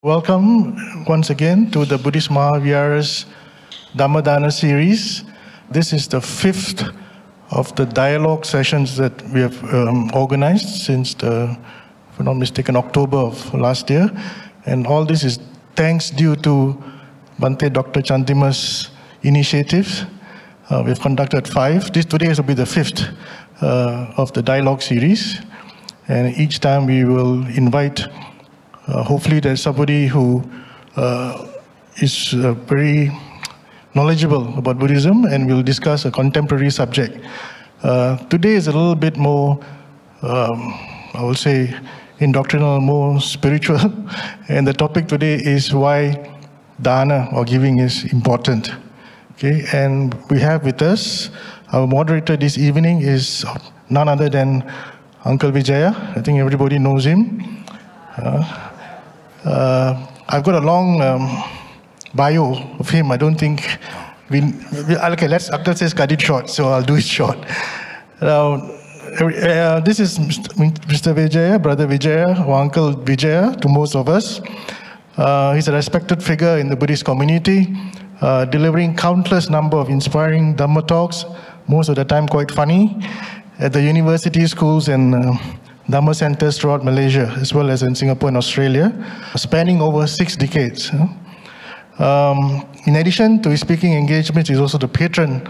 Welcome once again to the Buddhist Maha Vihara's Dhamma Dana series. This is the fifth of the dialogue sessions that we have organized since if I'm not mistaken, October of last year. And all this is thanks due to Bhante Dr Chandima's initiatives. We've conducted 5. Today will be the 5th of the dialogue series. And each time we will invite hopefully there's somebody who is very knowledgeable about Buddhism and will discuss a contemporary subject. Today is a little bit more, I will say, indoctrinal, more spiritual. And the topic today is why dana or giving is important. Okay, and we have with us, our moderator this evening is none other than Uncle Vijaya. I think everybody knows him. I've got a long bio of him. I don't think okay, Uncle says cut it short, so I'll do it short. Now, this is Mr. Vijaya, Brother Vijaya, or Uncle Vijaya to most of us. He's a respected figure in the Buddhist community, delivering countless number of inspiring Dhamma talks, most of the time quite funny, at the university, schools, and Dhamma centers throughout Malaysia, as well as in Singapore and Australia, spanning over 6 decades. In addition to his speaking engagements, he's also the patron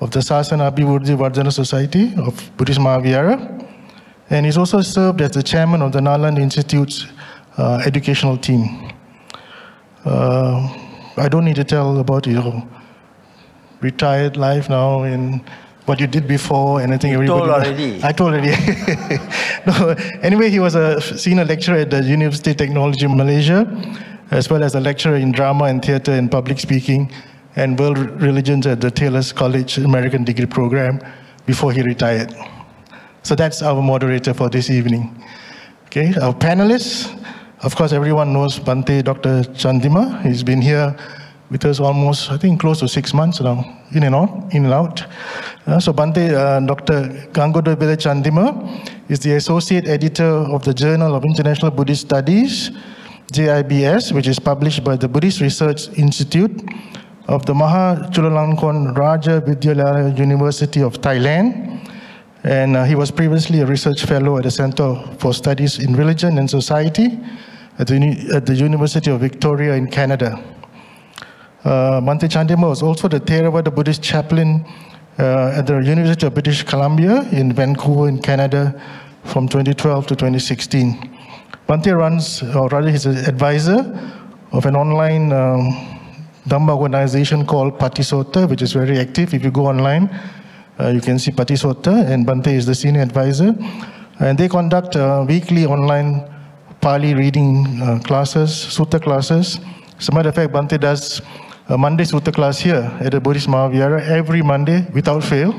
of the Sasana Abhivruddhi Vardhana Society of Buddhist Maha Vihara, and he's also served as the chairman of the Nalanda Institute's educational team. I don't need to tell about your retired life now and what you did before, and I think everybody... told already. I told already. No, anyway, he was a senior lecturer at the University of Technology in Malaysia, as well as a lecturer in drama and theatre and public speaking and world religions at the Taylor's College American Degree Program before he retired. So that's our moderator for this evening. Okay, our panelists, of course, everyone knows Bhante Dr Chandima. He's been here with us almost, I think, close to 6 months now, in and out. So Bhante Dr Gangoda Vijaya Chandima is the Associate Editor of the Journal of International Buddhist Studies, JIBS, which is published by the Buddhist Research Institute of the Maha Chulalongkorn Raja Vidyalaya University of Thailand. And he was previously a research fellow at the Center for Studies in Religion and Society at the University of Victoria in Canada. Bhante Chandima was also the Theravada Buddhist chaplain at the University of British Columbia in Vancouver in Canada from 2012 to 2016. Bhante runs, or rather he's an advisor of an online Dhamma organization called Patisota, which is very active. If you go online, you can see Patisota, and Bhante is the senior advisor. And they conduct weekly online Pali reading classes, Sutta classes. As a matter of fact, Bhante does a Monday Sutta class here at the Buddhist Maha Vihara every Monday without fail,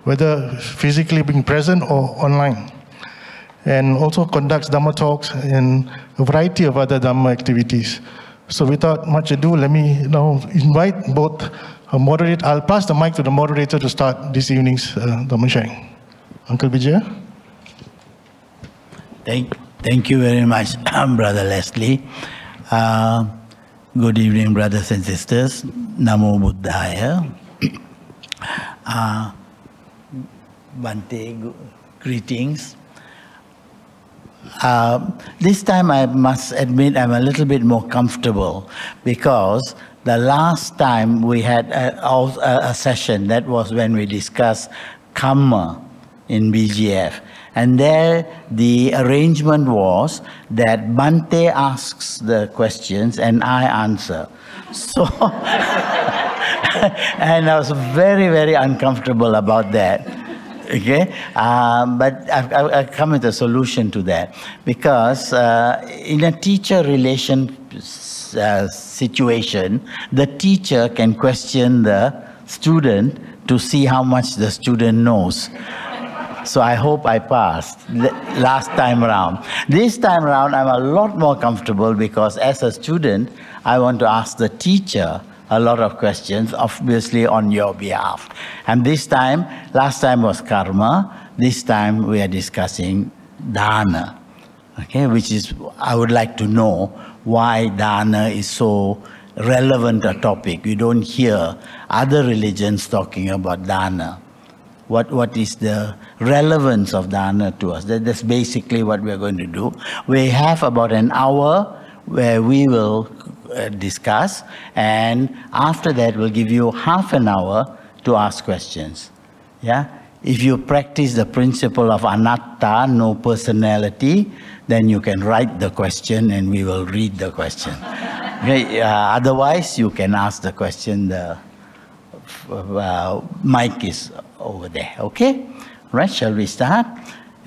whether physically being present or online. And also conducts Dhamma talks and a variety of other Dhamma activities. So without much ado, let me now invite both a moderator. I'll pass the mic to the moderator to start this evening's Dhamma sharing. Uncle Vijaya. Thank you very much, Brother Leslie. Good evening, brothers and sisters. Namo Buddhaya. Bhante, greetings. This time I must admit I'm a little bit more comfortable because the last time we had a session, that was when we discussed Karma in BGF. And there the arrangement was that Bhante asks the questions and I answer. So, and I was very, very uncomfortable about that. Okay, but I've come with a solution to that, because in a teacher-relation situation, the teacher can question the student to see how much the student knows. So I hope I passed last time around. This time around, I'm a lot more comfortable because as a student, I want to ask the teacher a lot of questions, obviously on your behalf. And this time, last time was karma, this time we are discussing dana, okay, which is, I would like to know why dana is so relevant a topic. You don't hear other religions talking about dana. What is the relevance of dana to us? That's basically what we're going to do. We have about an hour where we will discuss, and after that we'll give you half an hour to ask questions. Yeah? If you practice the principle of anatta, no personality, then you can write the question and we will read the question. Okay? Otherwise, you can ask the question. The mic is over there. Okay? Right, shall we start?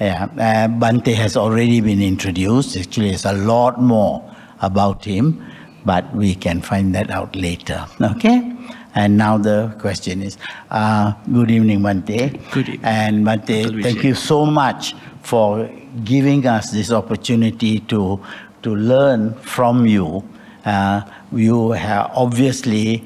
Yeah. Bhante has already been introduced. Actually, there's a lot more about him, but we can find that out later. Okay? And now the question is, good evening, Bhante. Good evening. And Bhante, thank you so much for giving us this opportunity to learn from you. You have obviously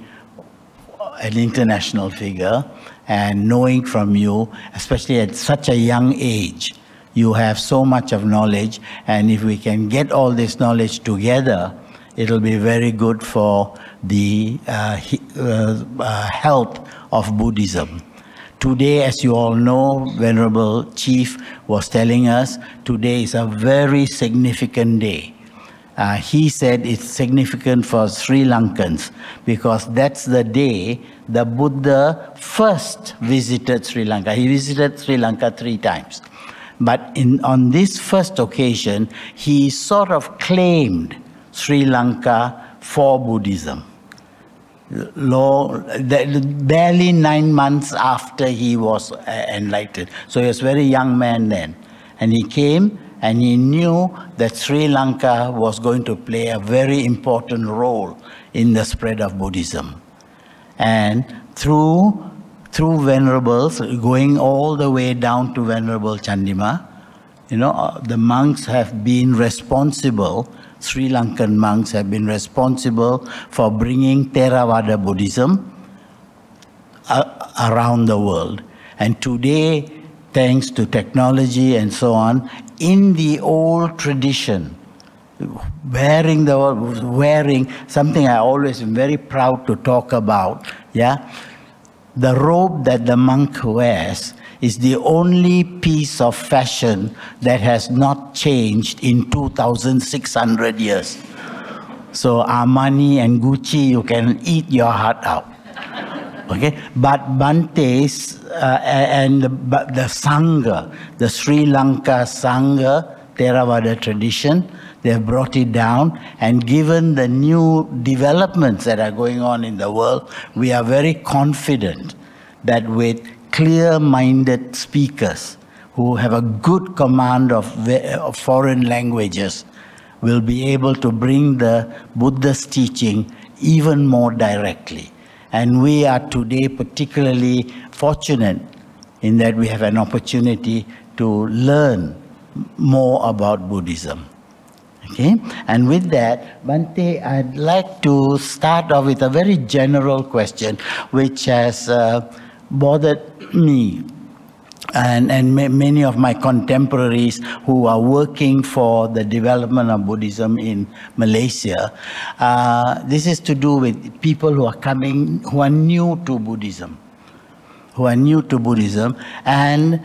an international figure, and knowing from you, especially at such a young age, you have so much of knowledge, and if we can get all this knowledge together, it'll be very good for the health of Buddhism. Today, as you all know, Venerable Chief was telling us, today is a very significant day. He said it's significant for Sri Lankans because that's the day the Buddha first visited Sri Lanka. He visited Sri Lanka 3 times. But on this first occasion, he sort of claimed Sri Lanka for Buddhism. Barely 9 months after he was enlightened. So he was a very young man then. And he came and he knew that Sri Lanka was going to play a very important role in the spread of Buddhism. And through venerables, going all the way down to Venerable Chandima, you know, the monks have been responsible, Sri Lankan monks have been responsible for bringing Theravada Buddhism around the world. And today, thanks to technology and so on, in the old tradition, wearing something I always am very proud to talk about, yeah? The robe that the monk wears is the only piece of fashion that has not changed in 2,600 years. So Armani and Gucci, you can eat your heart out. Okay, but Bhante's and the Sangha, the Sri Lanka Sangha Theravada tradition, they have brought it down, and given the new developments that are going on in the world, we are very confident that with clear-minded speakers who have a good command of foreign languages will be able to bring the Buddha's teaching even more directly. And we are today particularly fortunate in that we have an opportunity to learn more about Buddhism. Okay? And with that, Bhante, I'd like to start off with a very general question which has bothered me and many of my contemporaries who are working for the development of Buddhism in Malaysia. This is to do with people who are coming, who are new to Buddhism. And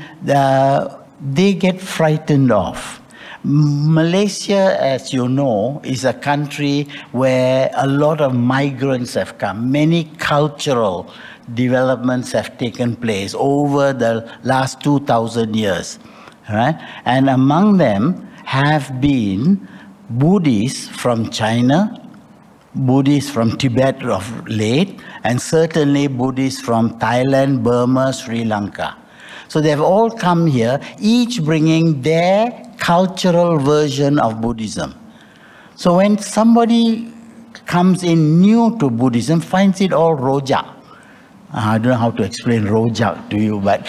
they get frightened off. Malaysia, as you know, is a country where a lot of migrants have come. Many cultural developments have taken place over the last 2,000 years. Right? And among them have been Buddhists from China, Buddhists from Tibet of late, and certainly Buddhists from Thailand, Burma, Sri Lanka. So they've all come here, each bringing their cultural version of Buddhism. So when somebody comes in new to Buddhism, finds it all rojak. I don't know how to explain rojak to you, but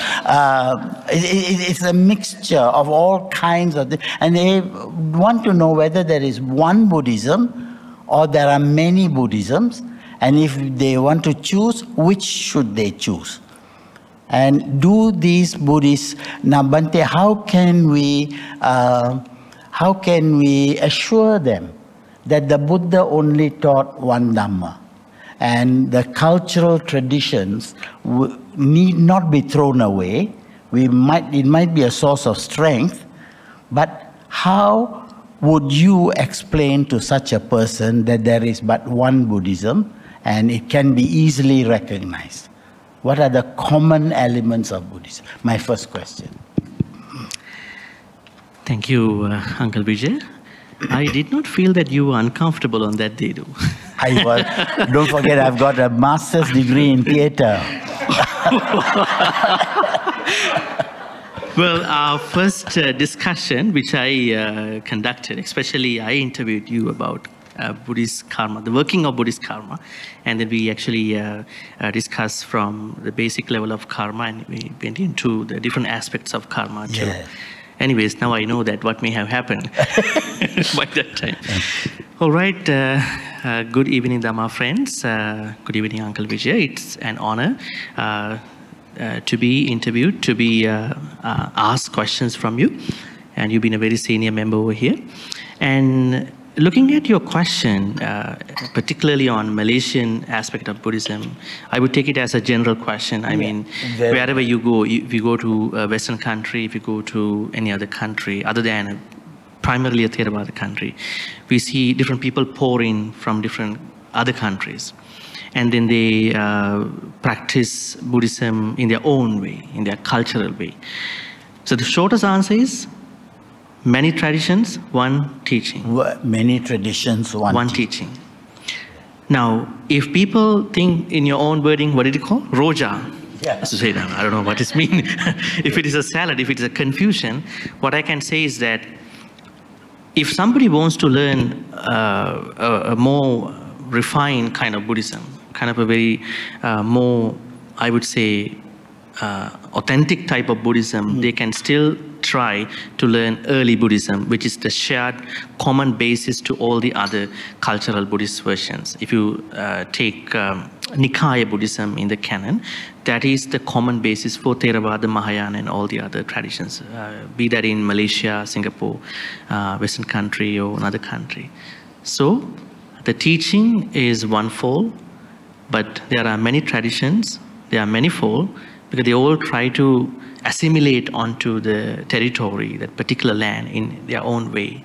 it's a mixture of all kinds of things. And they want to know whether there is one Buddhism or there are many Buddhisms. And if they want to choose, which should they choose? And do these Buddhists, now Bhante, how can we assure them that the Buddha only taught one Dhamma. And the cultural traditions need not be thrown away. It might be a source of strength, but how would you explain to such a person that there is but one Buddhism and it can be easily recognized? What are the common elements of Buddhism? My first question. Thank you, Uncle Vijay. I did not feel that you were uncomfortable on that day, though. I was. Don't forget, I've got a master's degree in theater. Well, our first discussion, which I conducted, especially I interviewed you about Buddhist karma, the working of Buddhist karma, and then we actually discussed from the basic level of karma, and we went into the different aspects of karma too. Yeah. Anyways, now I know that what may have happened by that time. All right, good evening, Dhamma friends. Good evening, Uncle Vijay. It's an honor to be interviewed, to be asked questions from you. And you've been a very senior member over here. And looking at your question, particularly on Malaysian aspect of Buddhism, I would take it as a general question. I mean, wherever you go, if you go to a Western country, if you go to any other country, other than primarily a Theravada country, we see different people pour in from different other countries. And then they practice Buddhism in their own way, in their cultural way. So the shortest answer is, many traditions, one teaching. Many traditions, one teaching. Now, if people think in your own wording, what did you call? Roja. Yeah. To say that, I don't know what it means. If it is a salad, if it is a confusion, what I can say is that if somebody wants to learn a more refined kind of Buddhism, kind of a very more, I would say, authentic type of Buddhism, they can still try to learn early Buddhism, which is the shared common basis to all the other cultural Buddhist versions. If you take Nikaya Buddhism in the canon, that is the common basis for Theravada, Mahayana, and all the other traditions, be that in Malaysia, Singapore, Western country, or another country. So the teaching is onefold, but there are many traditions, they are manifold, because they all try to assimilate onto the territory, that particular land, in their own way.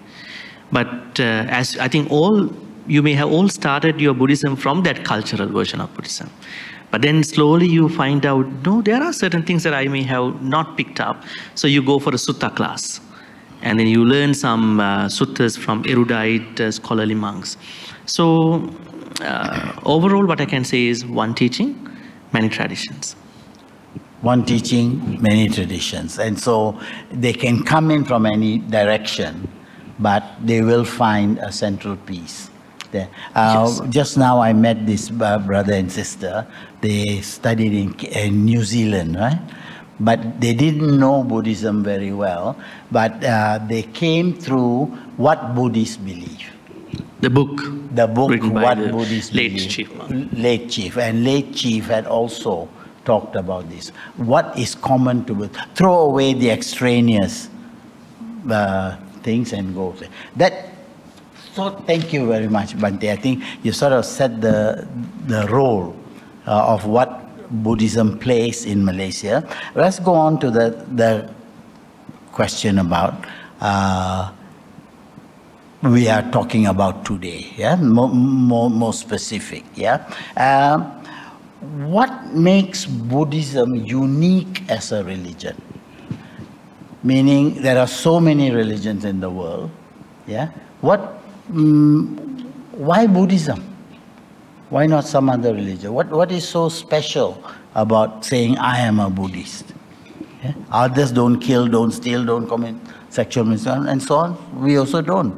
But as I think you may have all started your Buddhism from that cultural version of Buddhism. But then slowly you find out, no, there are certain things that I may have not picked up. So you go for a sutta class. And then you learn some suttas from erudite scholarly monks. So overall, what I can say is one teaching, many traditions. One teaching, many traditions. And so they can come in from any direction, but they will find a central piece there. Yes. Just now I met this brother and sister. They studied in New Zealand, right? But they didn't know Buddhism very well, but they came through what Buddhists believe. The book written by What the Buddhists late believe. chief monk. Late chief. And late chief had also talked about this. What is common to Buddhism? Throw away the extraneous things and go. So thank you very much, Bhante. I think you sort of set the role of what Buddhism plays in Malaysia. Let's go on to the question about we are talking about today. Yeah, more specific. Yeah. What makes Buddhism unique as a religion? Meaning there are so many religions in the world. Yeah. Why Buddhism? Why not some other religion? What is so special about saying I am a Buddhist? Yeah? Others don't kill, don't steal, don't commit sexual misconduct, and so on. We also don't.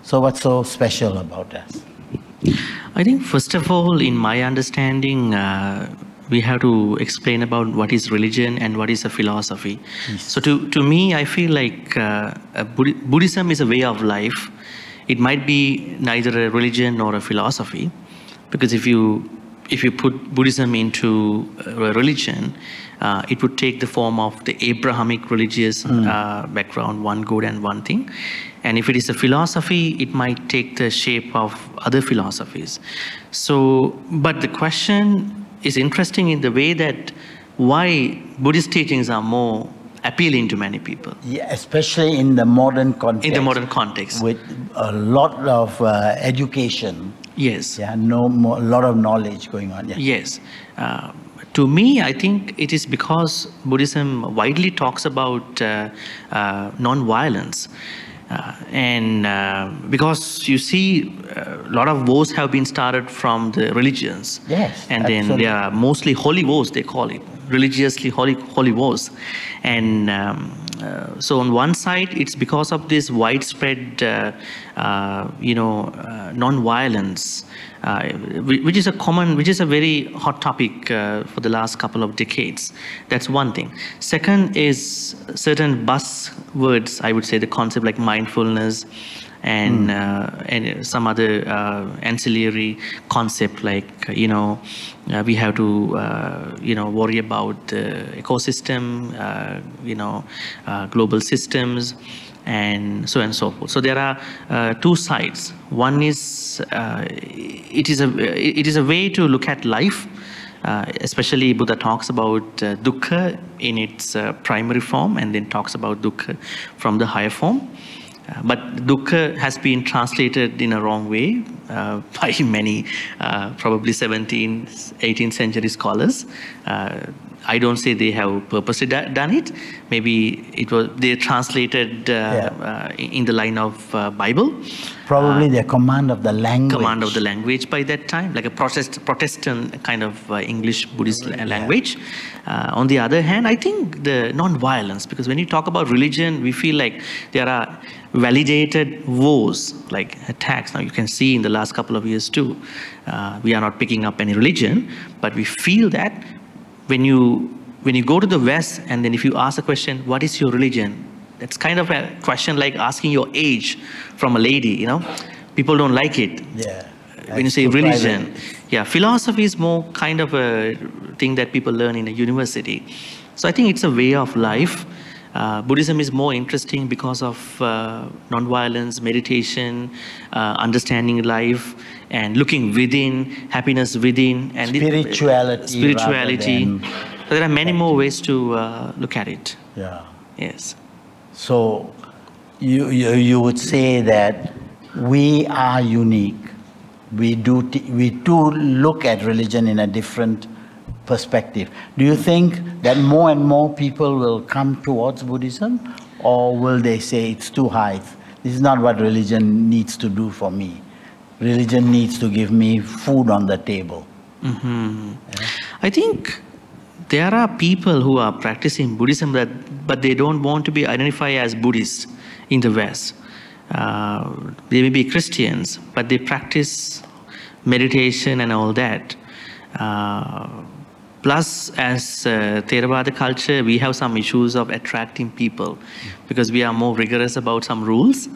So what's so special about us? I think first of all, in my understanding, we have to explain about what is religion and what is a philosophy. Yes. So to me, I feel like Buddhism is a way of life. It might be neither a religion nor a philosophy, because if you if you put Buddhism into a religion, it would take the form of the Abrahamic religious background, one God and one thing. And if it is a philosophy, it might take the shape of other philosophies. So, but the question is interesting in the way that why Buddhist teachings are more appealing to many people. Yeah, especially in the modern context. In the modern context. With a lot of education. Yes. Yeah, a lot of knowledge going on. Yeah. Yes. To me, I think it is because Buddhism widely talks about non-violence. Because you see a lot of wars have been started from the religions. Yes, and absolutely. then they are mostly holy wars, they call it, religiously holy wars. And so on one side, it's because of this widespread non-violence, which is a very hot topic for the last couple of decades. That's one thing. Second is certain buzzwords, I would say, the concept like mindfulness and some other ancillary concept like, we have to, worry about the ecosystem, global systems, and so on and so forth. So there are two sides. One is it is a way to look at life. Especially Buddha talks about dukkha in its primary form, and then talks about dukkha from the higher form. But dukkha has been translated in a wrong way by many, probably 17th, 18th century scholars. I don't say they have purposely done it. Maybe they translated in the line of Bible. Probably the command of the language. Command of the language by that time, like a Protestant kind of English Buddhist language. On the other hand, I think the non-violence, because when you talk about religion, we feel like there are validated wars, like attacks. Now you can see in the last couple of years too, we are not picking up any religion, but we feel that when you go to the West and then if you ask a question, what is your religion? That's kind of a question like asking your age from a lady, People don't like it. Yeah. When you say religion. Yeah, philosophy is more kind of a thing that people learn in a university. So I think it's a way of life. Buddhism is more interesting because of non-violence, meditation, understanding life, and looking within, happiness within, and spirituality. So there are many more ways to look at it. Yeah. Yes. So you would say that we are unique. We do look at religion in a different perspective. Do you think that more and more people will come towards Buddhism, or will they say it's too high? This is not what religion needs to do for me. Religion needs to give me food on the table. Mm-hmm. Yeah. I think there are people who are practicing Buddhism, but they don't want to be identified as Buddhists in the West. They may be Christians, but they practice meditation and all that. Plus, as Theravada culture, we have some issues of attracting people because we are more rigorous about some rules.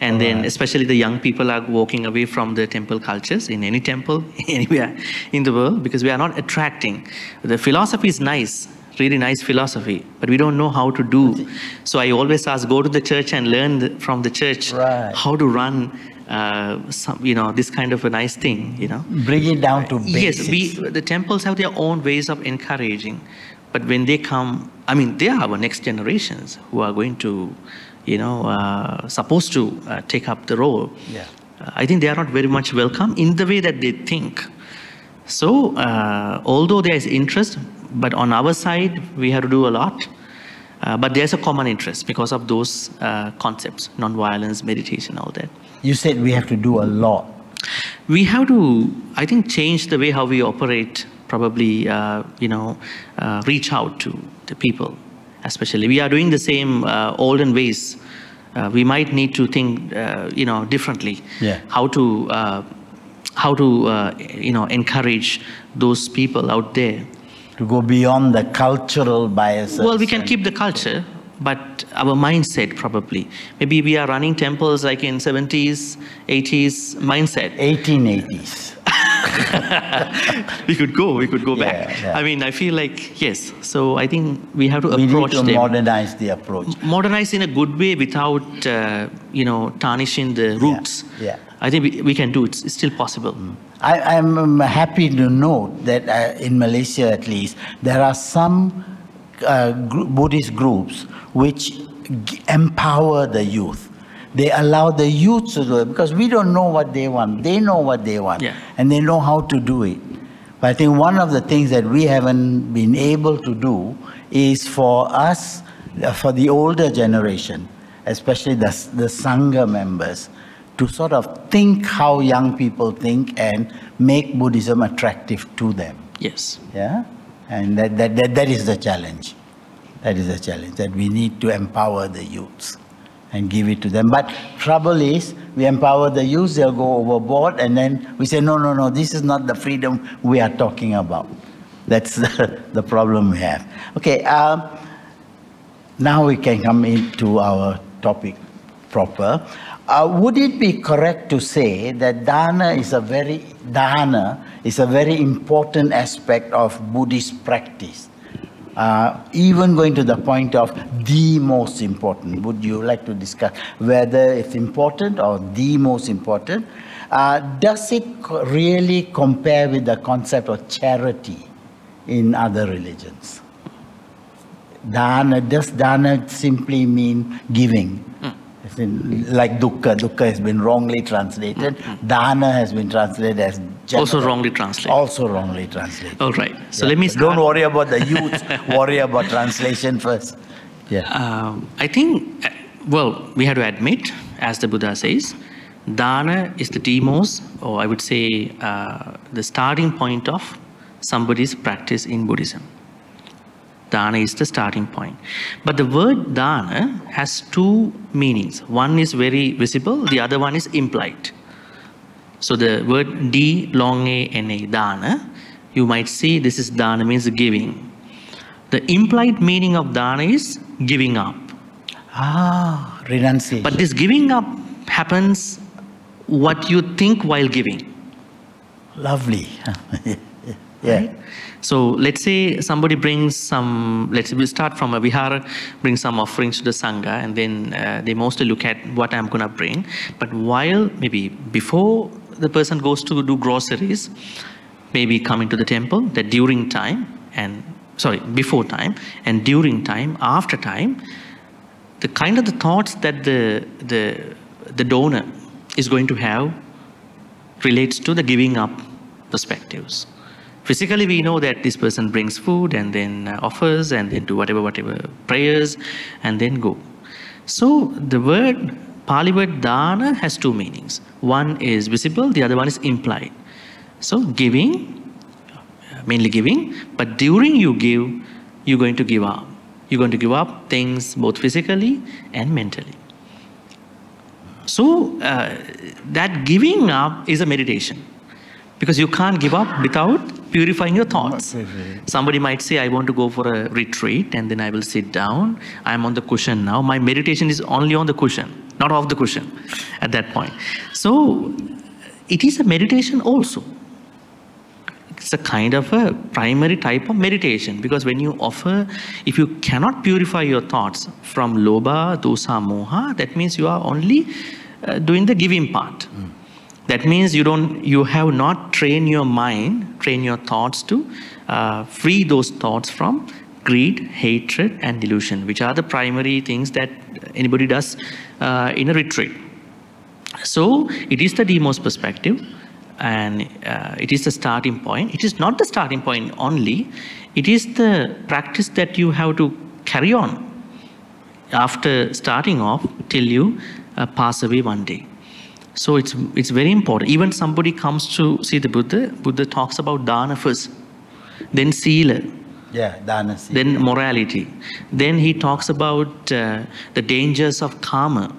And then especially the young people are walking away from the temple cultures in any temple, anywhere in the world, because we are not attracting. The philosophy is nice, really nice philosophy, but we don't know how to do. So I always ask, go to the church and learn from the church how to run this kind of a nice thing, Bring it down to basics. Yes, the temples have their own ways of encouraging. But when they come, they are our next generations who are going to, supposed to take up the role. Yeah. I think they are not very much welcome in the way that they think. So, although there is interest, but on our side, we have to do a lot. But there's a common interest because of those concepts, non-violence, meditation, all that. You said we have to do a lot. We have to, I think, change the way how we operate, probably, reach out to the people, especially. We are doing the same olden ways. We might need to think, differently. Yeah. How to encourage those people out there. To go beyond the cultural biases. Well, we can keep the culture, but our mindset probably. Maybe we are running temples like in 70s, 80s mindset. 1880s. we could go Yeah, back. yeah. I mean, I feel like, yes. So I think we have to approach We need to them. modernize the approach. Modernize in a good way without, tarnishing the roots. Yeah. I think we can do it. It's still possible. I'm happy to note that in Malaysia at least, there are some Buddhist groups which empower the youth. They allow the youth to do it because we don't know what they want. They know what they want, Yeah. and they know how to do it. But I think one of the things that we haven't been able to do is for us, for the older generation, especially the Sangha members, to sort of think how young people think and make Buddhism attractive to them. Yes. Yeah, and that is the challenge. That is the challenge, that we need to empower the youths and give it to them. But trouble is, we empower the youth, they'll go overboard, and then we say, no, this is not the freedom we are talking about. That's the problem we have. Okay, now we can come into our topic proper. Would it be correct to say that dana is a very important aspect of Buddhist practice? Even going to the point of the most important. Would you like to discuss whether it's important or the most important? Does it really compare with the concept of charity in other religions? Does dana simply mean giving? Like dukkha has been wrongly translated. Dana has been translated as general. Also wrongly translated. Also wrongly translated. All right. So let me start. Don't worry about the youth. Worry about translation first. Yeah. I think, we have to admit, as the Buddha says, dana is the demos, or I would say the starting point of somebody's practice in Buddhism. Dana is the starting point. But the word dana has two meanings. One is very visible, the other one is implied. So the word D, long A, N A, dana, you might see this is dana means giving. The implied meaning of dana is giving up. Renunciation. But this giving up happens what you think while giving. Lovely. Yeah. Right? So let's say somebody brings some, we start from a vihara, bring some offerings to the Sangha, and then they mostly look at what I'm going to bring. But maybe before the person goes to do groceries, maybe coming to the temple, that before time, and during time, after time, the kind of the thoughts that the donor is going to have relates to the giving up perspectives. Physically, we know that this person brings food and then offers and then do whatever prayers and then go. So the Pali word dana has two meanings. One is visible, the other one is implied. So giving, mainly giving, but during you give, you're going to give up. You're going to give up things both physically and mentally. So that giving up is a meditation. Because you can't give up without purifying your thoughts. Somebody might say, I want to go for a retreat and then I will sit down. I'm on the cushion now. My meditation is only on the cushion, not off the cushion at that point. So it is a meditation also. It's a kind of a primary type of meditation, because when you offer, if you cannot purify your thoughts from lobha, dosa, moha, that means you are only doing the giving part. That means you have not trained your mind, trained your thoughts to free those thoughts from greed, hatred, and delusion, which are the primary things that anybody does in a retreat. So it is the demos perspective, and it is the starting point. It is not the starting point only. It is the practice that you have to carry on after starting off till you pass away one day. So it's very important. Even somebody comes to see the Buddha talks about dana first, then sila, dana, sila, then morality. Then he talks about the dangers of karma,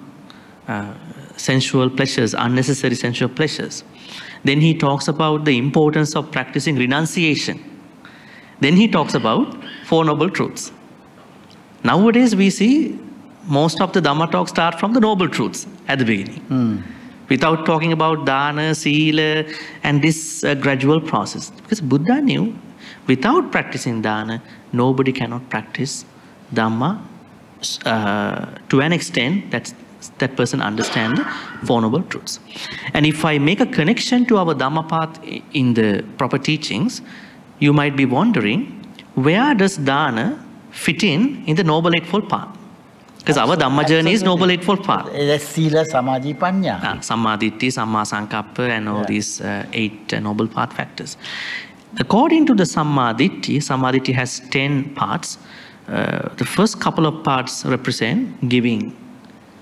sensual pleasures, unnecessary sensual pleasures. Then he talks about the importance of practicing renunciation. Then he talks about Four Noble Truths. Nowadays we see most of the Dhamma talks start from the Noble Truths at the beginning. without talking about dana, sila, and this gradual process. Because Buddha knew, without practicing dana, nobody cannot practice Dhamma to an extent that person understands the Four Noble Truths. And if I make a connection to our Dhamma path in the proper teachings, you might be wondering, where does dana fit in the Noble Eightfold Path? Because our Dhamma journey is Noble Eightfold Path. That's Sila, Samadhi, Panya. Samma Ditti, Samma Sankappa, and all these 8 Noble Path factors. According to the Samma Ditti has 10 parts. The first couple of parts represent giving.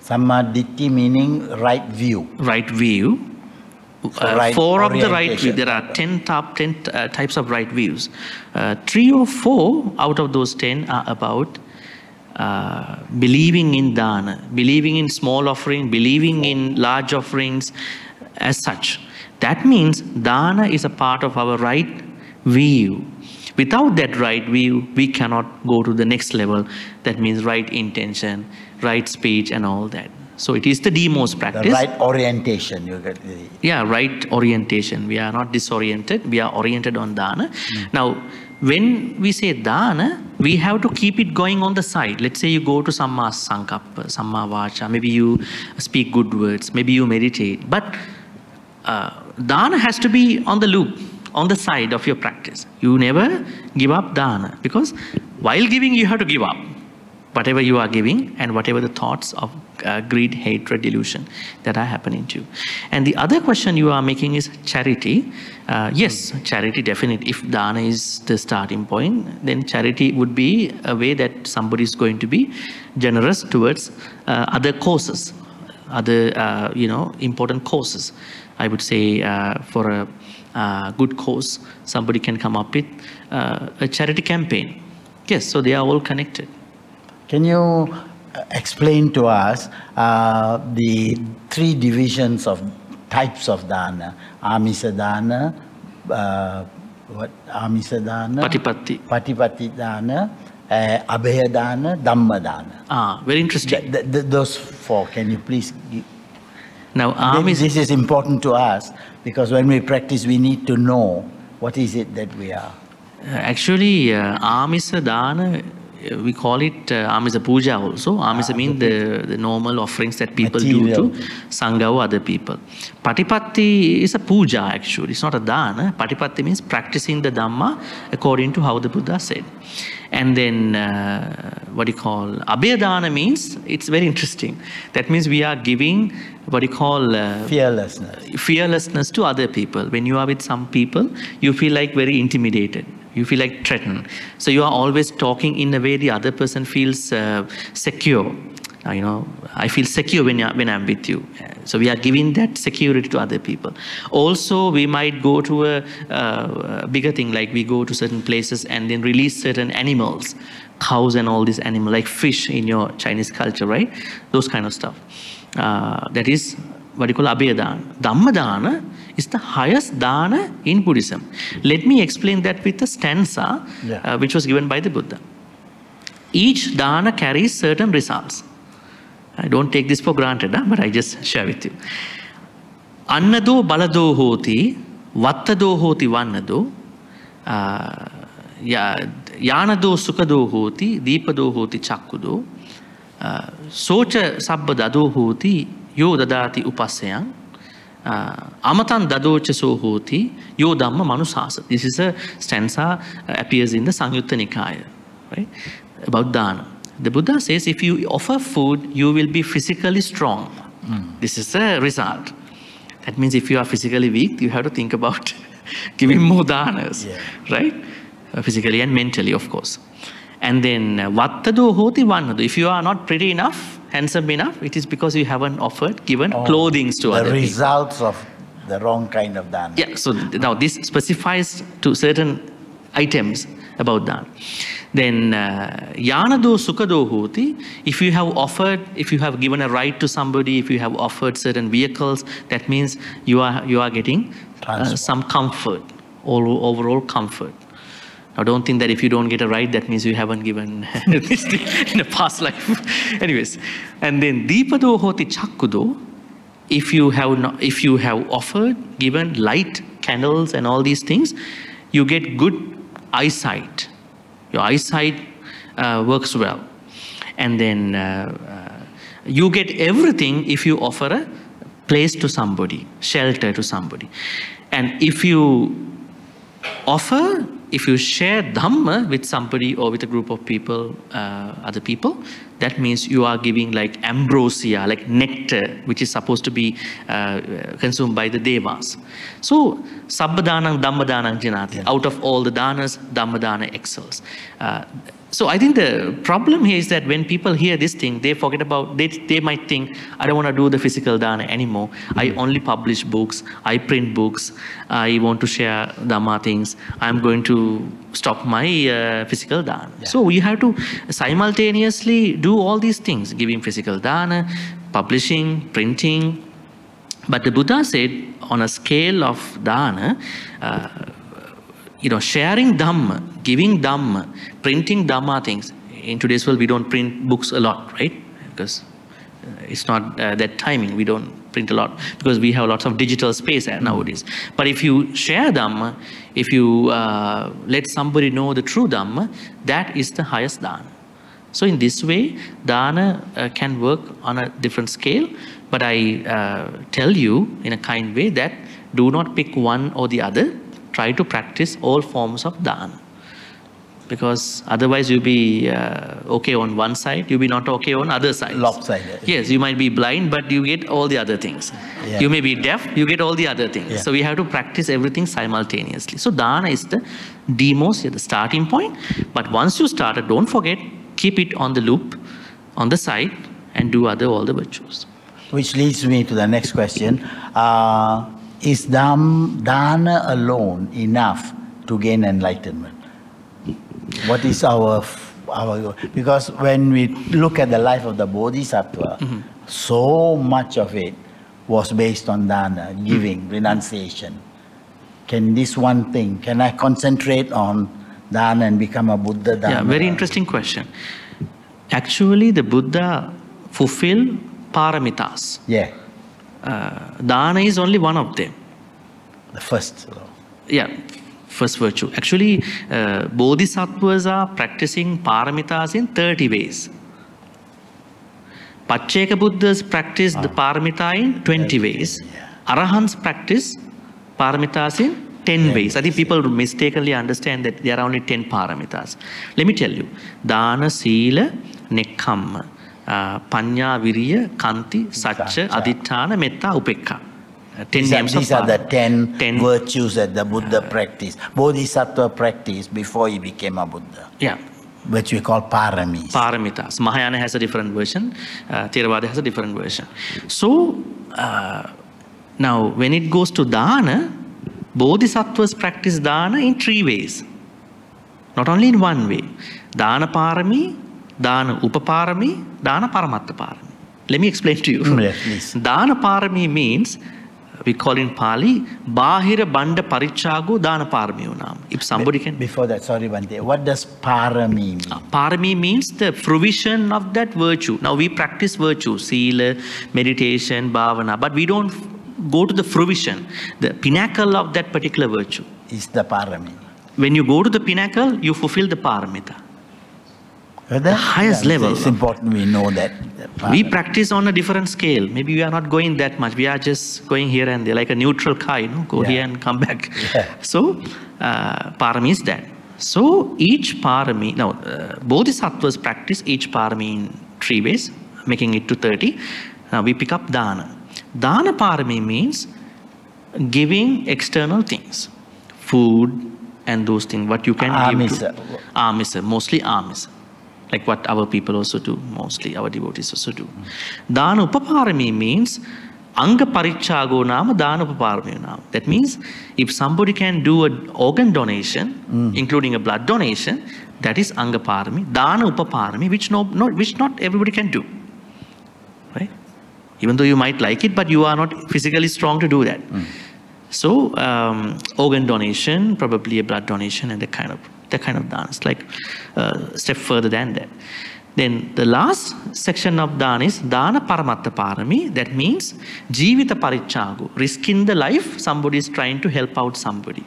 Samadhi meaning right view. Right view. Right 4 of the right orientation. view. There are 10 types of right views. 3 or 4 out of those 10 are about believing in dana, believing in small offering, believing in large offerings as such. That means dana is a part of our right view. Without that right view, we cannot go to the next level. That means right intention, right speech, and all that. So it is the D-most practice. The right orientation. You get the... Yeah, right orientation. We are not disoriented. We are oriented on dana. Now, when we say dana, we have to keep it going on the side. Let's say you go to Samma Sankappa, Samma Vacha. Maybe you speak good words. Maybe you meditate. But dana has to be on the loop, on the side of your practice. You never give up dana, because while giving you have to give up whatever you are giving and whatever the thoughts of greed, hatred, delusion that are happening to you. And the other question you are making is charity. Yes, charity definitely. If dana is the starting point, then charity would be a way that somebody is going to be generous towards other causes, other important causes. I would say for a good cause, somebody can come up with a charity campaign. Yes, so they are all connected. Can you explain to us the 3 divisions of types of dana? Amisa dana, Amisa dana, Patipatti dana, Abhaya dana, Dhamma dana. Very interesting. Those 4, can you please give? Now, this is important to us, because when we practice, we need to know what is it that we are. Actually, Amisa dana, we call it Amisa Puja also. Amisa means the normal offerings that people do to Sangha or other people. Patipatti is a puja actually, it's not a dana. Patipatti means practicing the Dhamma according to how the Buddha said. And then Abhaya dana means, it's very interesting. That means we are giving fearlessness to other people. When you are with some people, you feel like very intimidated. You feel like threatened. So you are always talking in a way the other person feels secure. I feel secure when I'm with you. So we are giving that security to other people. Also, we might go to a bigger thing, like we go to certain places and then release certain animals, cows and all these animals, like fish in your Chinese culture, right? Those kind of stuff. That is what you call Abhaya dana. Dhamma dana is the highest dana in Buddhism. Let me explain that with a stanza which was given by the Buddha. Each dana carries certain results. I don't take this for granted, but I just share with you. Annado balado hoti, vattado hoti vannado, yanado sukado hoti, deepado hoti chakkudo, socha sabba dado hoti, yo dadati upasyang, amatan dadocha so hoti, yo dhamma manusasa. This is a stanza appears in the Sangyutta Nikaya, right? About dana. The Buddha says if you offer food, you will be physically strong. This is a result. That means if you are physically weak, you have to think about giving more danas, right? Physically and mentally, of course. And then, vattado hoti vannado. If you are not pretty enough, handsome enough, it is because you haven't given clothing to other people. The results of the wrong kind of dana. Yeah, so now this specifies to certain items about dana. Then, yanado sukado hoti, if you have given a ride to somebody, if you have offered certain vehicles, that means you are getting some comfort, overall comfort. Now don't think that if you don't get a ride, that means you haven't given this in a past life. Anyways, and then deepado hoti chakkudo, if you have offered, given light, candles and all these things, you get good eyesight. Your eyesight works well. And then you get everything if you offer a place to somebody, shelter to somebody. And if you share Dhamma with somebody or with a group of people, other people, that means you are giving like ambrosia, like nectar, which is supposed to be consumed by the devas. So, Sabba Danang, Dhamma Danang Janati. Out of all the danas, Dhamma Dana excels. So I think the problem here is that when people hear this thing, they forget about, they might think, I don't want to do the physical dana anymore. I only publish books, I print books, I want to share Dhamma things, I'm going to stop my physical dana. Yeah. So you have to simultaneously do all these things, giving physical dana, publishing, printing. But the Buddha said, on a scale of dana, sharing Dhamma, giving Dhamma, printing Dhamma things. In today's world, we don't print books a lot, right? Because it's not that timing. We don't print a lot because we have lots of digital space nowadays. But if you share Dhamma, if you let somebody know the true Dhamma, that is the highest dana. So in this way, dana can work on a different scale. But I tell you in a kind way that do not pick one or the other. Try to practice all forms of dana. Because otherwise you'll be okay on one side, you'll be not okay on other side. Lopsided. Yes, you might be blind, but you get all the other things. Yeah. You may be deaf, you get all the other things. Yeah. So we have to practice everything simultaneously. So dana is the demos, the starting point. But once you started, don't forget, keep it on the loop, on the side, and do all the virtues. Which leads me to the next question. Is dana alone enough to gain enlightenment? What is our because when we look at the life of the Bodhisattva, so much of it was based on dana, giving, renunciation. Can this one thing, can I concentrate on dana and become a Buddha? Dana? Yeah, very interesting question. Actually, the Buddha fulfilled paramitas. Yeah. Dana is only one of them. The first. Yeah, first virtue. Actually, Bodhisattvas are practicing paramitas in 30 ways. Pacceka Buddhas practice the paramita in 20 ways. Yeah. Arahants practice paramitas in 10 ways. I think people mistakenly understand that there are only 10 paramitas. Let me tell you. Dana, Sila, Nekkhamma. Panya, Viriya, Kanti, Satcha, Aditthana, Metta, Upekka. 10 names these are the 10 virtues that the Buddha practiced. Bodhisattva practiced before he became a Buddha. Yeah. Which we call paramis. Paramitas. Mahayana has a different version. Theravada has a different version. So, now when it goes to dana, Bodhisattvas practice dana in 3 ways. Not only in 1 way. Dana parami, Dana upaparami, dana paramatta parami. Let me explain to you. Yes, please. Dana parami means, we call in Pali, bahira banda parichago dana parami unam. If somebody can... Before that, sorry Bhante, what does parami mean? Parami means the fruition of that virtue. Now we practice virtue, sila, meditation, bhavana, but we don't go to the fruition. The pinnacle of that particular virtue is the parami. When you go to the pinnacle, you fulfill the paramita. The highest level. It's important we know that. We practice on a different scale. Maybe we are not going that much. We are just going here and there, like a neutral car, go here and come back. Yeah. So, parami is that. So, each parami, now, Bodhisattvas practice each parami in 3 ways, making it to 30. Now, we pick up dana. Dana parami means giving external things. Food and those things, what you can give to. Amisa, mostly amisa. Like what our people also do, mostly our devotees also do. Dana upaparami means anga parichago nama dana upaparami nama. That means if somebody can do an organ donation, including a blood donation, that is anga parami. Dana upaparami, which not everybody can do. Right? Even though you might like it, but you are not physically strong to do that. So organ donation, probably a blood donation, and that kind of dance, like a step further than that. Then the last section of dana is dana paramatta parami. That means jivita parichago, risking the life. Somebody is trying to help out somebody.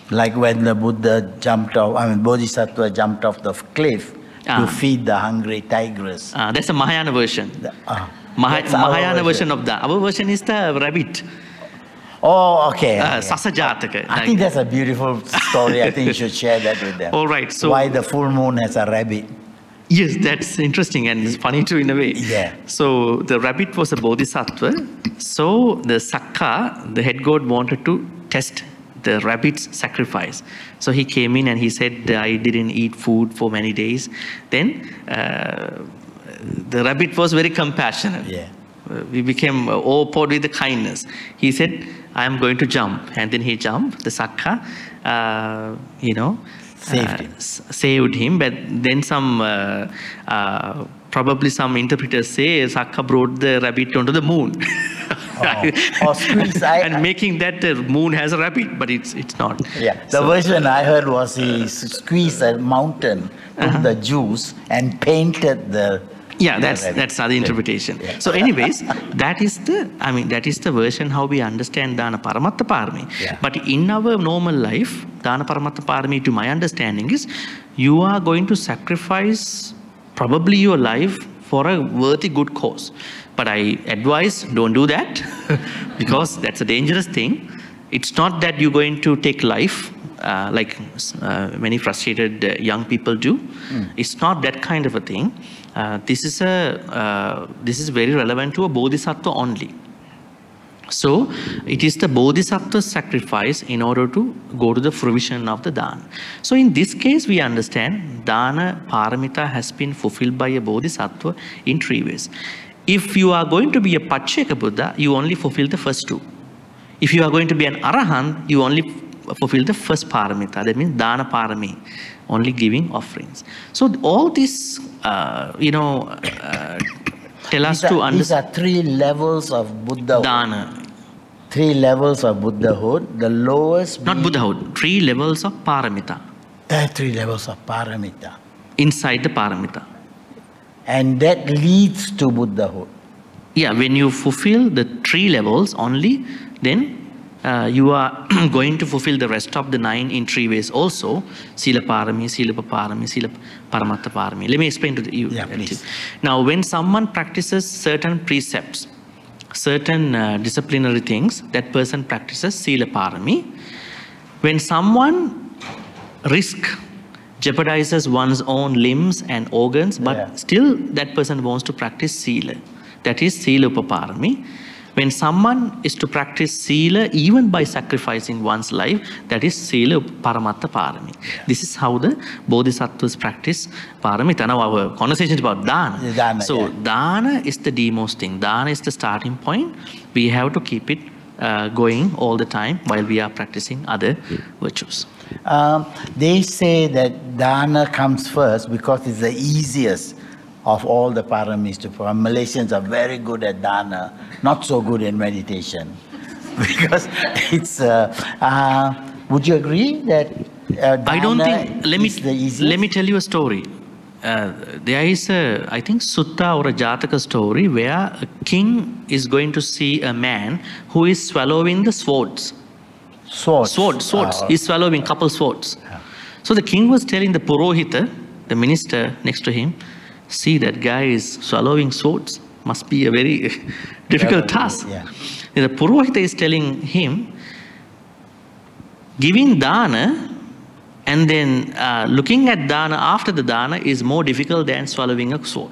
Like when the Buddha jumped off, Bodhisattva jumped off the cliff to feed the hungry tigress. That's a Mahayana version. Mahayana version of that. Our version is the rabbit. Oh, okay. Sasajataka. I think that's a beautiful story. I think you should share that with them. All right. So why the full moon has a rabbit? Yes, that's interesting and it's funny too in a way. Yeah. So the rabbit was a bodhisattva. So the Sakka, the head god, wanted to test the rabbit's sacrifice. So he came in and he said, I didn't eat food for many days. Then the rabbit was very compassionate. Yeah. We became overpowered with the kindness. He said, I am going to jump. And then he jumped. The Sakka, saved him. But then probably some interpreters say Sakka brought the rabbit onto the moon. And making that the moon has a rabbit, but it's not. Yeah, the version I heard was he squeezed a mountain, took the juice and painted the... Yeah, that's other interpretation. Yeah. So anyways, that is the version how we understand dana paramatta parami. Yeah. But in our normal life, dana paramatta parami, to my understanding, is you are going to sacrifice probably your life for a worthy good cause. But I advise don't do that because that's a dangerous thing. It's not that you're going to take life like many frustrated young people do. It's not that kind of a thing. This is very relevant to a bodhisattva only. So it is the bodhisattva's sacrifice in order to go to the fruition of the dana. So in this case, we understand dana paramita has been fulfilled by a bodhisattva in 3 ways. If you are going to be a Pacheka Buddha, you only fulfill the first 2. If you are going to be an Arahant, you only fulfill the first paramita. That means dana parami, only giving offerings. So all this, tell us to understand. These are 3 levels of Buddhahood. Dana. 3 levels of Buddhahood. The lowest... Not Buddhahood. 3 levels of paramita. 3 levels of paramita. Inside the paramita. And that leads to Buddhahood. Yeah, when you fulfill the 3 levels only, then you are going to fulfill the rest of the 9 in 3 ways also. Sila parami, sila parami, sila paramatta parami. Let me explain to you. Yeah, please. Now, when someone practices certain precepts, certain disciplinary things, that person practices sila parami. When someone jeopardizes one's own limbs and organs, but still that person wants to practice sila. That is sila upaparami. When someone is to practice sila even by sacrificing one's life, that is sila paramatta parami. This is how the bodhisattvas practice paramita. Now our conversation is about dana. Dana is the demost thing. Dana is the starting point. We have to keep it going all the time while we are practicing other virtues. They say that dana comes first because it's the easiest of all the paramis to perform. Malaysians are very good at dana, not so good in meditation. Because it's, would you agree that dana I don't think, is the easiest? Let me tell you a story. There is I think sutta or a jataka story where a king is going to see a man who is swallowing the swords. Swords. He's swallowing couple swords. Yeah. So the king was telling the Purohita, the minister next to him, see that guy is swallowing swords. Must be a very difficult task. Yeah. The Purohita is telling him, giving dana and then looking at dana after the dana is more difficult than swallowing a sword.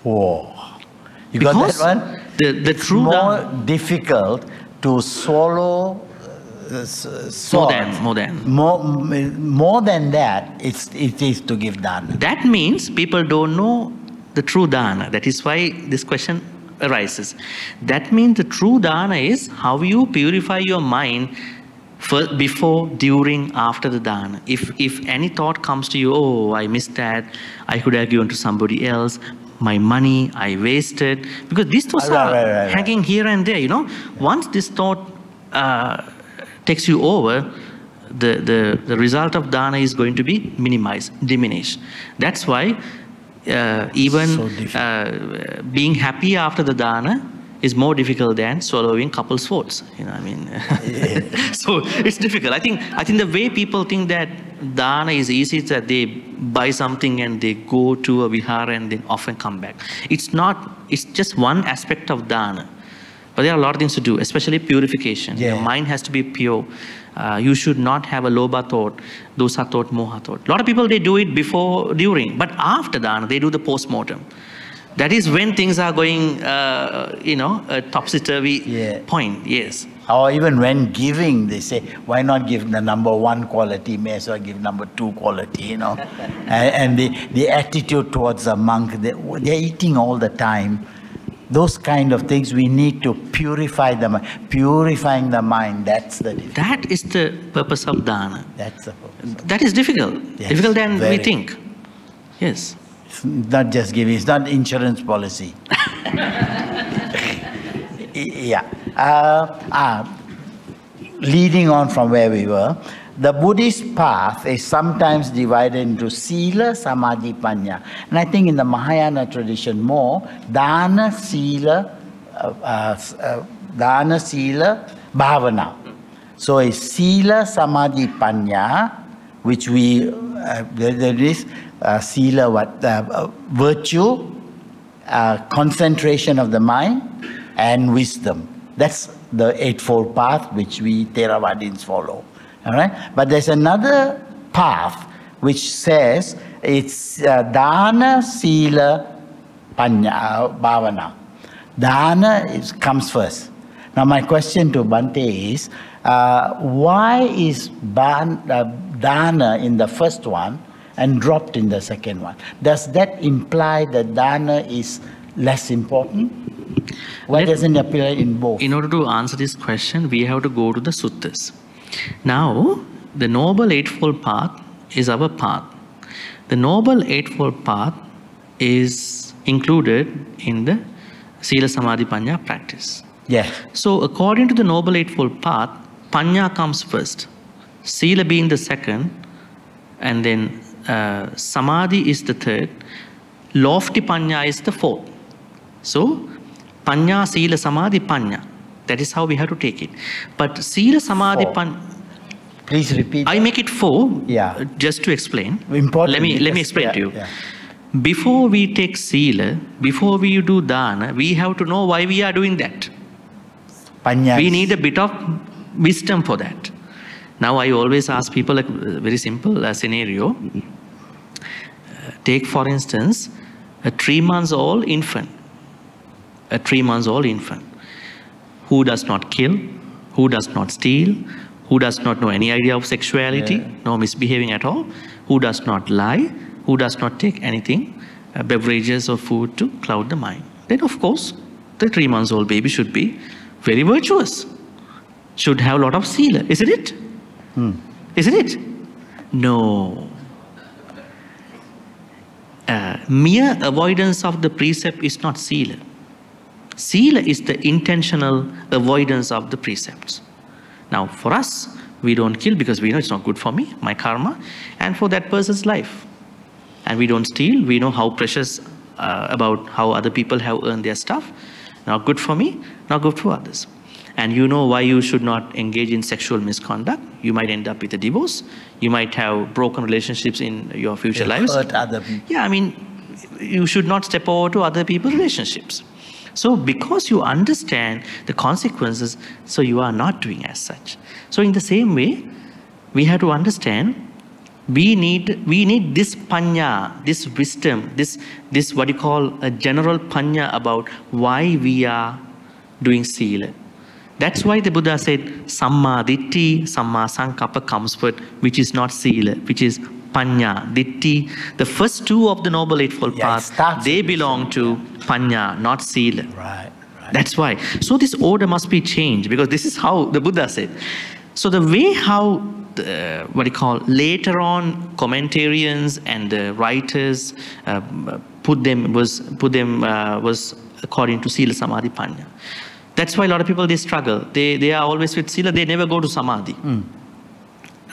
Whoa. You got that one? It's more difficult to swallow sword. More than that, it is to give dana. That means people don't know the true dana. That is why this question arises. That means the true dana is how you purify your mind before, during, after the dana. If any thought comes to you, oh, I missed that, I could have given to somebody else, my money, I wasted. Because these thoughts are hanging here and there, Once this thought takes you over, the result of dana is going to be minimized, diminished. That's why being happy after the dana is more difficult than swallowing couple's votes. You know, I mean, so it's difficult. I think the way people think that dana is easy is that they buy something and they go to a vihara and then often come back. It's not. It's just one aspect of dana, but there are a lot of things to do, especially purification. Yeah. Your mind has to be pure. You should not have a lobha thought, dosa thought, moha thought. A lot of people, they do it before, during, but after dana, they do the post-mortem. That is when things are going, a topsy-turvy point, yes. Or even when giving, they say, why not give the number 1 quality, may as well give number 2 quality, you know. and the attitude towards the monk, they're eating all the time. Those kind of things, we need to purify the mind. Purifying the mind, that's the difference. That is the purpose of dana. That's the purpose. That is difficult. Yes, difficult than we think. Yes. It's not just giving, it's not insurance policy. Yeah. Leading on from where we were, the Buddhist path is sometimes divided into Sila, Samadhi, Panya. And I think in the Mahayana tradition more, Dana, Sila, Bhavana. So it's Sila, Samadhi, Panya, which we, there is Sila, virtue, concentration of the mind, and wisdom. That's the Eightfold Path which we Theravadins follow. All right? But there's another path which says it's Dana, Sila, Panya, Bhavana. Dana comes first. Now my question to Bhante is, why is Dana in the first one and dropped in the second one? Does that imply that Dana is less important? Why doesn't it appear in both? In order to answer this question, we have to go to the suttas. Now, the Noble Eightfold Path is our path. The Noble Eightfold Path is included in the Sila Samadhi Panya practice. Yes. So, according to the Noble Eightfold Path, Panya comes first, Sila being the second, and then Samadhi is the third, lofty Panya is the fourth. So, Panya, Sila, Samadhi, Panya. That is how we have to take it. But Sila, Samadhi, Panya... Please repeat. I make it 4, yeah, just to explain. Important. Let me explain to you. Yeah. Before we take Sila, before we do Dana, we have to know why we are doing that. Panya. We need a bit of wisdom for that. Now, I always ask people a very simple scenario. Take, for instance, a 3-month-old infant. A 3-month-old infant who does not kill, who does not steal, who does not know any idea of sexuality, no misbehaving at all, who does not lie, who does not take anything, beverages or food to cloud the mind. Then, of course, the 3-month-old baby should be very virtuous, should have a lot of sila, isn't it? Isn't it? No. Mere avoidance of the precept is not sila. Sila is the intentional avoidance of the precepts. Now, for us, we don't kill because we know it's not good for me, my karma, and for that person's life. And we don't steal. We know how precious about how other people have earned their stuff. Not good for me, not good for others. And you know why you should not engage in sexual misconduct. You might end up with a divorce. You might have broken relationships in your future lives. Hurt other people. Yeah, I mean, you should not step over to other people's relationships. So because you understand the consequences, so you are not doing as such. So in the same way, we have to understand, we need this panya, this wisdom, this what you call a general panya about why we are doing sila. That's why the Buddha said, Samma Ditti, Samma Sankappa comes first, which is not sila, which is Panya, Ditti. The first 2 of the Noble Eightfold Path, they belong to Panya, not Sila. Right. That's why. So this order must be changed, because this is how the Buddha said. So the way how, what you call, later on commentarians and the writers put them was according to Sila, Samadhi, Panya. That's why a lot of people, they struggle. They are always with Sila, they never go to Samadhi.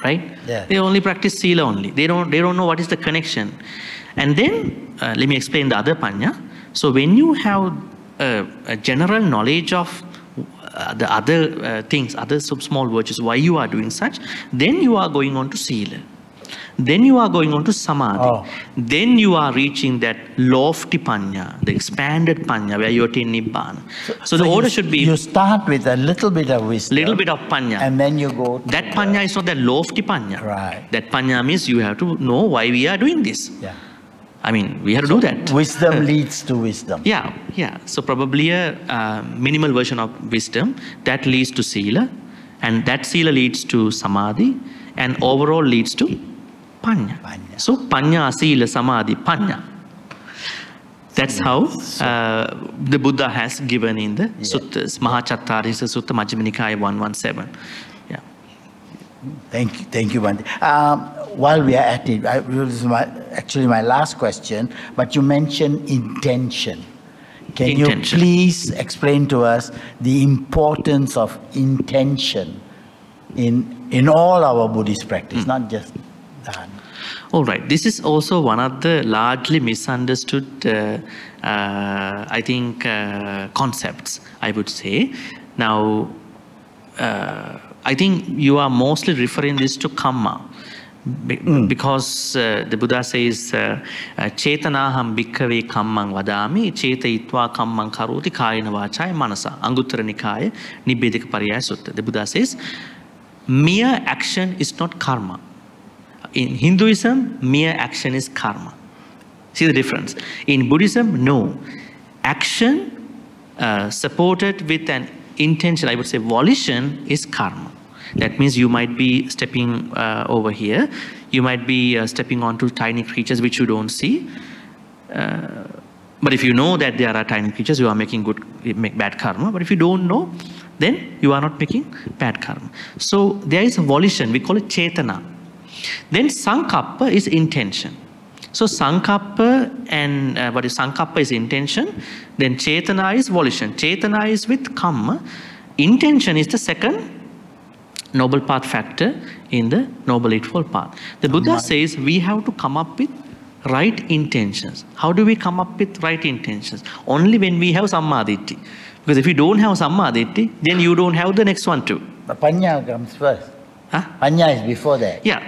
Right? Yeah. They only practice Sila only. They don't know what is the connection. And then, let me explain the other panya. So when you have a general knowledge of the other things, other small virtues, why you are doing such, then you are going on to sila. Then you are going on to samadhi. Then you are reaching that lofty panya, the expanded panya, where you attain nibbana. So the order should be... You start with a little bit of wisdom. Little bit of panya. And then you go... That panya is not that lofty panya. Right. That panya means you have to know why we are doing this. Yeah. I mean, we have to do that. Wisdom leads to wisdom. Yeah, yeah. So probably a minimal version of wisdom that leads to sila, and that sila leads to samadhi, and overall leads to panya. So panya, sila, samadhi, panya. That's how the Buddha has given in the suttas. Mahachattarisa Sutta, Majjhima Nikaya 117. Yeah. Thank you, Bhante. While we are at it, this is actually my last question, but you mentioned intention. Can you please explain to us the importance of intention in all our Buddhist practice, not just dharma? All right. This is also one of the largely misunderstood, I think, concepts, I would say. Now, I think you are mostly referring this to kamma. Because the Buddha says, Chetanaham bhikkhave kammang vadami, chetayitva kammang karoti kayena vachaya manasa. Anguttara Nikaya, Nibbedika Pariyaya Sutta. The Buddha says, mere action is not karma. In Hinduism, mere action is karma. See the difference? In Buddhism, no. Action supported with an intention, I would say volition, is karma. That means you might be stepping over here. You might be stepping onto tiny creatures which you don't see. But if you know that there are tiny creatures, you are making bad karma. But if you don't know, then you are not making bad karma. So there is a volition. We call it chetana. Then sankappa is intention. So sankappa and what is sankappa is intention. Then chetana is volition. Chetana is with kamma. Intention is the second noble path factor in the Noble Eightfold Path. The Buddha says we have to come up with right intentions. How do we come up with right intentions? Only when we have sammaditthi. Because if you don't have sammaditthi, then you don't have the next one too. But panya comes first. Huh? Panya is before that. Yeah.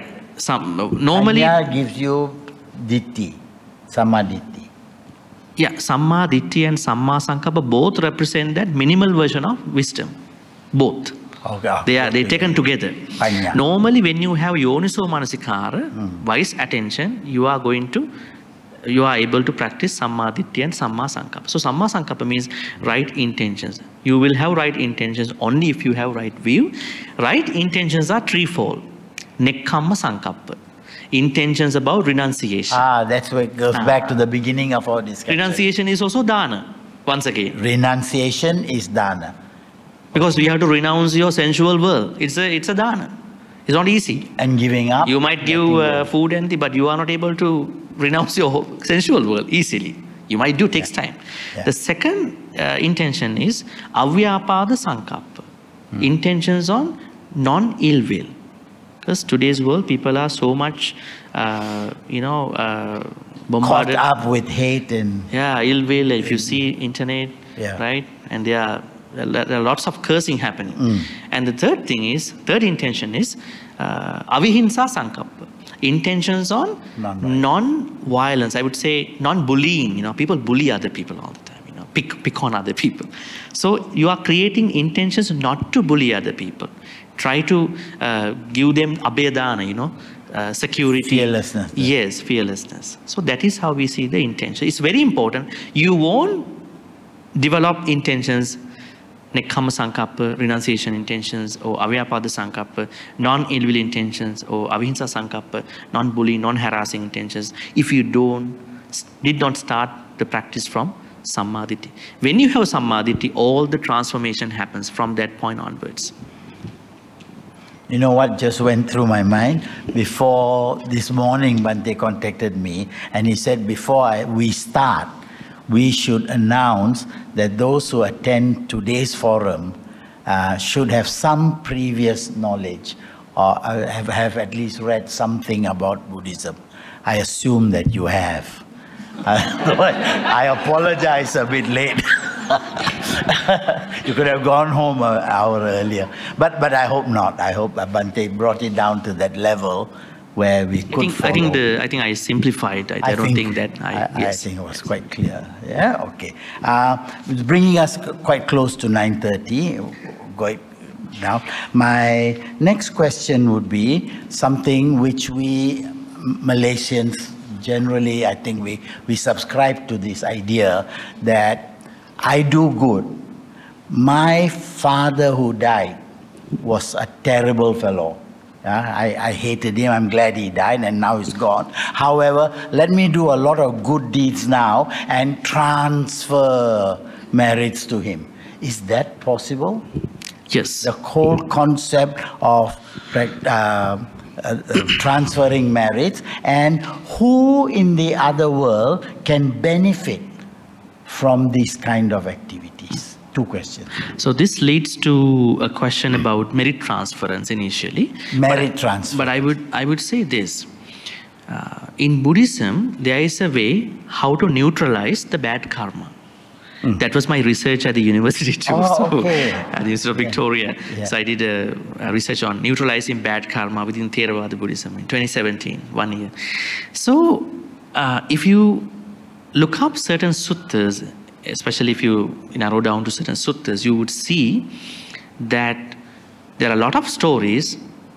Normally... Panya gives you ditti, sammaditthi. Yeah, samma ditti and samma sankappa both represent that minimal version of wisdom. Both. Okay. They're taken together. Panya. Normally, when you have yoniso manasikara, wise attention, you are able to practice sammaditthi and samma sankappa. So samma sankappa means right intentions. You will have right intentions only if you have right view. Right intentions are threefold. Nekkhamma sankappa. Intentions about renunciation. That's where it goes back to the beginning of our discussion. Renunciation is also dana, once again. Renunciation is dana. Because you have to renounce your sensual world. It's a dana. It's not easy. And giving up? You might give food and tea, but you are not able to renounce your sensual world easily. You might do, takes time. Yeah. The second intention is avyapada sankappa. Intentions on non-ill will. Because today's world, people are so much, bombarded. Caught up with hate and... Yeah, ill will. If you see internet, right? And there are lots of cursing happening. And the third intention is avihimsa sankappa. Intentions on non-violence. I would say non-bullying. People bully other people all the time. Pick on other people. So you are creating intentions not to bully other people. Try to give them abhedana, security. Fearlessness. Yes, fearlessness. So that is how we see the intention. It's very important. You won't develop intentions, nekkhamma sankappa, renunciation intentions, or avyapada sankappa, non-ill will intentions, or avihimsa sankappa, non-bullying, non-harassing intentions, if you did not start the practice from sammaditthi. When you have sammaditthi, all the transformation happens from that point onwards. You know what just went through my mind? Before this morning, Bhante contacted me and he said, before we start, we should announce that those who attend today's forum should have some previous knowledge or have at least read something about Buddhism. I assume that you have. I apologize a bit late. You could have gone home an hour earlier. But I hope not. I hope Bhante brought it down to that level where we could follow. I think I simplified. I don't think that I think it was quite clear. Yeah, okay. It's bringing us quite close to 9:30. Going now. My next question would be something which we Malaysians generally, I think we subscribe to this idea that I do good. My father who died was a terrible fellow. I hated him. I'm glad he died and now he's gone. However, let me do a lot of good deeds now and transfer merits to him. Is that possible? Yes. The whole concept of transferring merits, and who in the other world can benefit from these kind of activities? Two questions. So this leads to a question about merit transference initially. Merit transfer. But I would say this. In Buddhism, there is a way how to neutralize the bad karma. That was my research at the university too. Okay. At the University of Victoria. Yeah. So I did a research on neutralizing bad karma within Theravada Buddhism in 2017, 1 year. So if you look up certain suttas, especially if you narrow down to certain suttas, you would see that there are a lot of stories,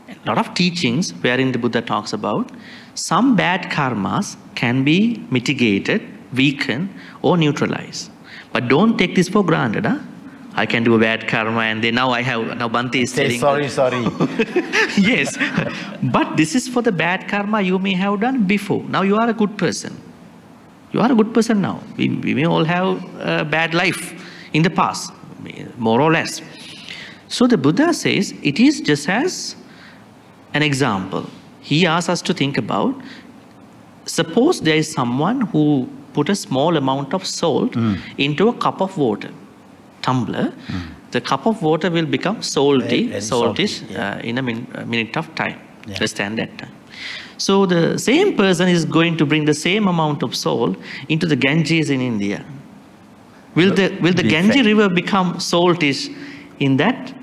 a lot of teachings wherein the Buddha talks about some bad karmas can be mitigated, weakened, or neutralized. But don't take this for granted. Huh? I can do a bad karma and then now Bhante is telling... Sorry. Yes. But this is for the bad karma you may have done before. Now you are a good person. You are a good person now. We may all have a bad life in the past, more or less. So the Buddha says it is just as an example. He asks us to think about, suppose there is someone who put a small amount of salt into a cup of water, tumbler. The cup of water will become saltish in a minute of time, less than that time. So the same person is going to bring the same amount of salt into the Ganges in India. Will the Ganges river become saltish in that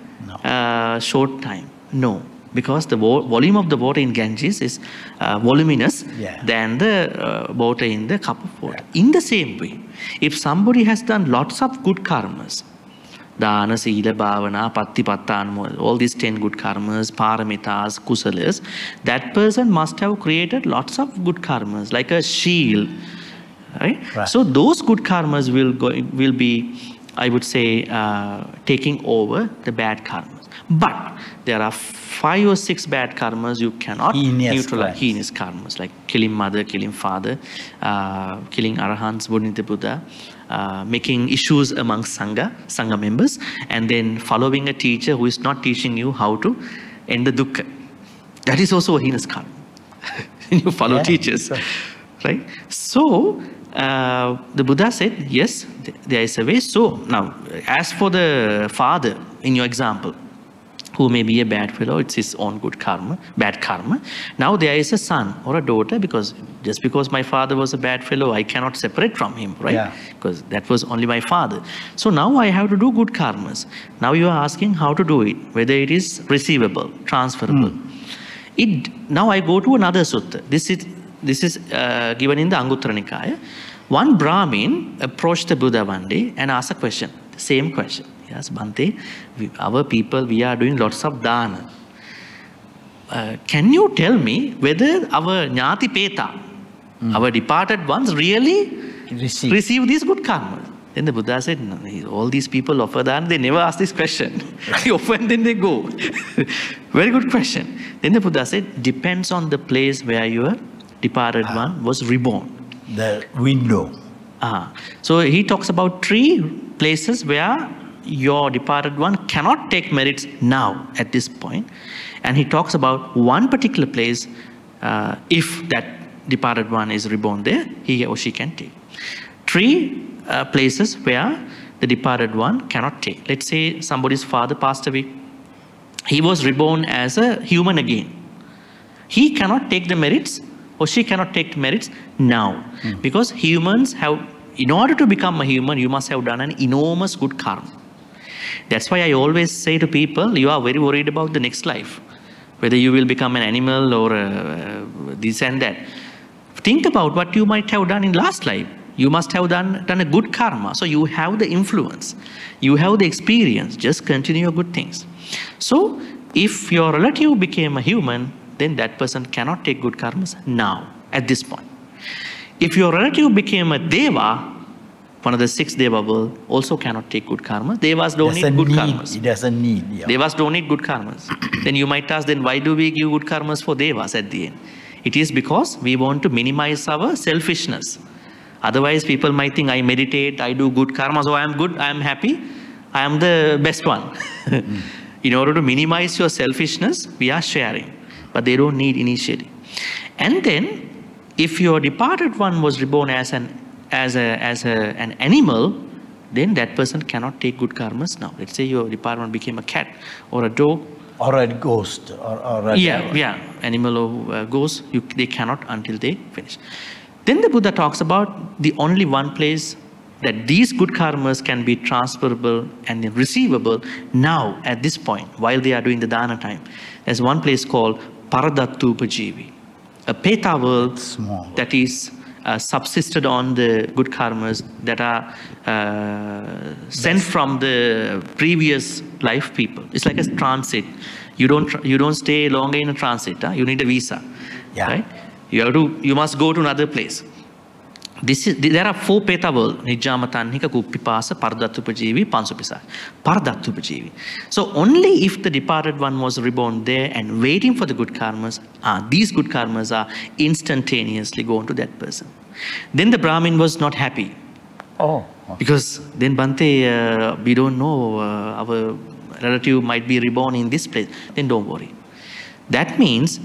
short time? No. Because the volume of the water in Ganges is voluminous than the water in the cup of water. In the same way, if somebody has done lots of good karmas, Dana, Sila, Bhavana, Pattipatta, all these 10 good karmas, Paramitas, Kusalas, that person must have created lots of good karmas, like a shield. Right? So those good karmas will be, I would say, taking over the bad karmas. But there are 5 or 6 bad karmas you cannot neutralize. Heinous karmas, like killing mother, killing father, killing arahants, Buddha Buddha, making issues among Sangha members, and then following a teacher who is not teaching you how to end the dukkha. That is also a heinous karma. You follow teachers, right? So the Buddha said, yes, there is a way. So now, as for the father, in your example, who may be a bad fellow, it's his own good karma, bad karma. Now there is a son or a daughter, because just because my father was a bad fellow, I cannot separate from him, right? Because that was only my father. So now I have to do good karmas. Now you are asking how to do it, whether it is receivable, transferable. Now I go to another sutta. This is given in the Anguttara Nikaya. One Brahmin approached the Buddha one day and asked a question, the same question. Yes, Bhante, our people, we are doing lots of dana. Can you tell me whether our Jnati Peta, our departed ones, really receive these good karmas? Then the Buddha said, no, all these people offer dana, they never ask this question. They offer and then they go. Very good question. Then the Buddha said, depends on the place where your departed one was reborn. The window. So he talks about 3 places where your departed one cannot take merits now at this point, and he talks about one particular place, if that departed one is reborn there, he or she can take. 3 places where the departed one cannot take. Let's say somebody's father passed away, he was reborn as a human again. He cannot take the merits or she cannot take merits now. Because humans have, in order to become a human, you must have done an enormous good karma. That's why I always say to people, you are very worried about the next life, whether you will become an animal or this and that. Think about what you might have done in last life. You must have done a good karma. So you have the influence, you have the experience, just continue your good things. So if your relative became a human, then that person cannot take good karmas now, at this point. If your relative became a deva, one of the 6 deva world, also cannot take good karma. Devas don't need good karmas. It doesn't need. Yeah. Devas don't need good karmas. Then you might ask, then why do we give good karmas for devas at the end? It is because we want to minimize our selfishness. Otherwise, people might think, I meditate, I do good karma, so I am good, I am happy, I am the best one. In order to minimize your selfishness, we are sharing, but they don't need initially. And then, if your departed one was reborn as an animal, then that person cannot take good karmas now. Let's say your departed one became a cat or a dog. Or a ghost. Or a animal or ghost, they cannot until they finish. Then the Buddha talks about the only one place that these good karmas can be transferable and receivable now at this point while they are doing the dana time. There's one place called Paradattupajivi, a Peta world that is subsisted on the good karmas that are sent from the previous life people. It's like a transit. You don't stay longer in a transit. You need a visa, right? You must go to another place. There are 4 Peta worlds: Nijjama Tanhika, Kuppipasa, Paradattupajivi, Pansupisa. Paradattupajivi. So only if the departed one was reborn there and waiting for the good karmas, these good karmas are instantaneously going to that person. Then the Brahmin was not happy. Because then Bhante, we don't know, our relative might be reborn in this place. Then don't worry. That means,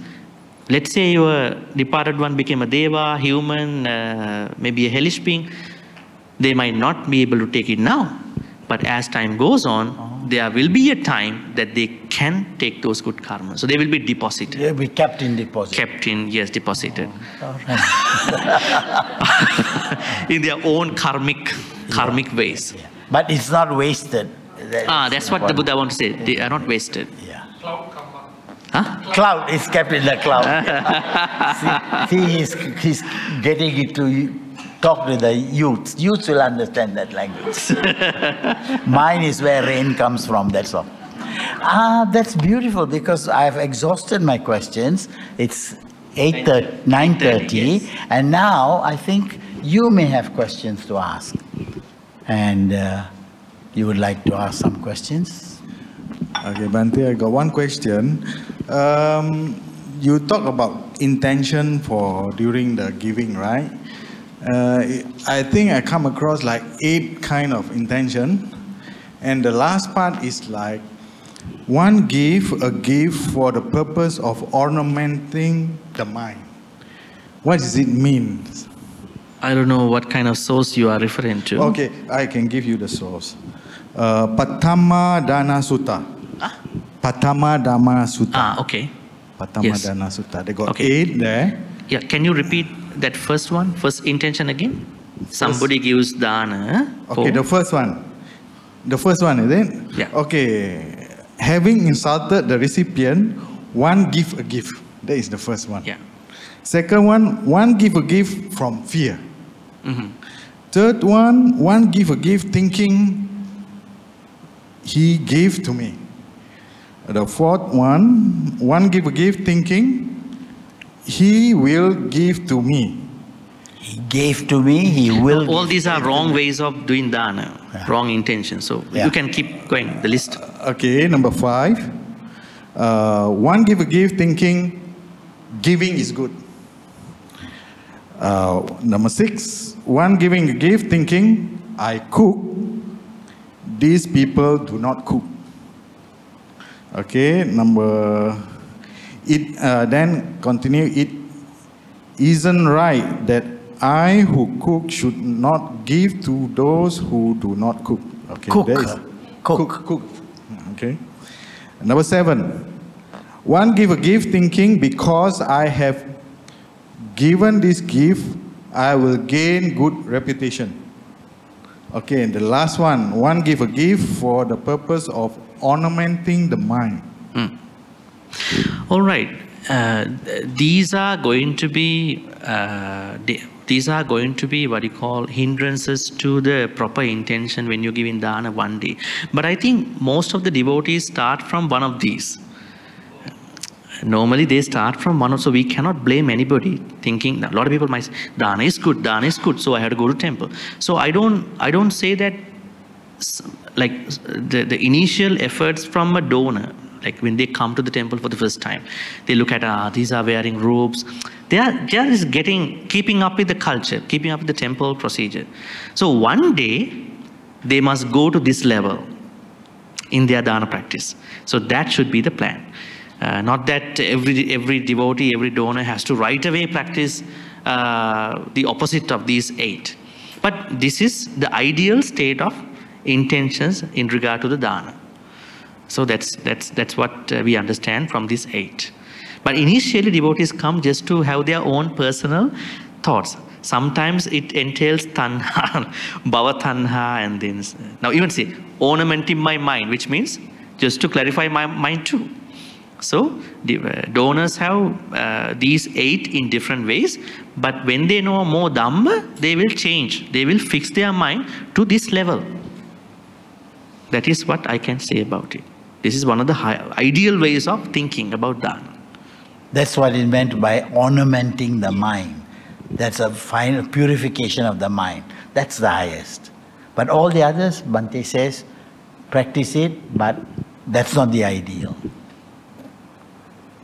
let's say your departed one became a deva, human, maybe a hellish being. They might not be able to take it now. But as time goes on, there will be a time that they can take those good karmas. So they will be deposited. They will be kept in deposit. Kept in, yes, deposited. In their own karmic ways. Yeah. But it's not wasted. That's what the Buddha wants to say. They are not wasted. Yeah. Cloud is kept in the cloud. See, he's getting it to talk to the youth. Youths will understand that language. Mine is where rain comes from, that's all. That's beautiful, because I've exhausted my questions. It's 9:30, yes. And now I think you may have questions to ask. And you would like to ask some questions? Okay, Bhante, I got one question. You talk about intention for during the giving, right? I think I come across like 8 kind of intention, and the last part is like one give a gift for the purpose of ornamenting the mind. What does it mean? I don't know what kind of source you are referring to. Okay, I can give you the source. Patama Dana Sutta. Patama Dhamma Sutta. Okay. Patama Dana Sutta. They got 8 there. Yeah, can you repeat that first one? First intention again? Somebody gives dana. Okay, the first one. The first one, is it? Yeah. Okay. Having insulted the recipient, one give a gift. That is the first one. Yeah. Second one give a gift from fear. Third one give a gift thinking he gave to me. The fourth one give a gift thinking he will give to me. He gave to me, he will. All these are wrong ways of doing dana, wrong intention. So you can keep going, the list. Okay, number 5. One give a gift thinking giving is good. Number 6, one giving a gift thinking I cook, these people do not cook. Okay, then continue, it isn't right that I who cook should not give to those who do not cook. Okay, cook. Okay. Number 7, one give a gift thinking because I have given this gift, I will gain good reputation. Okay, and the last one give a gift for the purpose of ornamenting the mind. All right. These are going to be what you call hindrances to the proper intention when you give in dana one day. But I think most of the devotees start from one of these. Normally they start from one of, so we cannot blame anybody thinking, a lot of people might say, dana is good, so I have to go to temple. So I don't say that, like the initial efforts from a donor, like when they come to the temple for the first time, they look at, these are wearing robes. They are just keeping up with the culture, keeping up with the temple procedure. So one day, they must go to this level in their dana practice. So that should be the plan. Not that every devotee, every donor has to right away practice the opposite of these 8. But this is the ideal state of intentions in regard to the dana. So that's what we understand from these 8. But initially devotees come just to have their own personal thoughts. Sometimes it entails tanha, bhava tanha, and then, now even say, ornamenting my mind, which means just to clarify my mind too. So the donors have these 8 in different ways, but when they know more Dhamma, they will change. They will fix their mind to this level. That is what I can say about it. This is one of the ideal ways of thinking about dana. That's what it meant by ornamenting the mind. That's a final purification of the mind. That's the highest. But all the others, Bhante says, practice it, but that's not the ideal.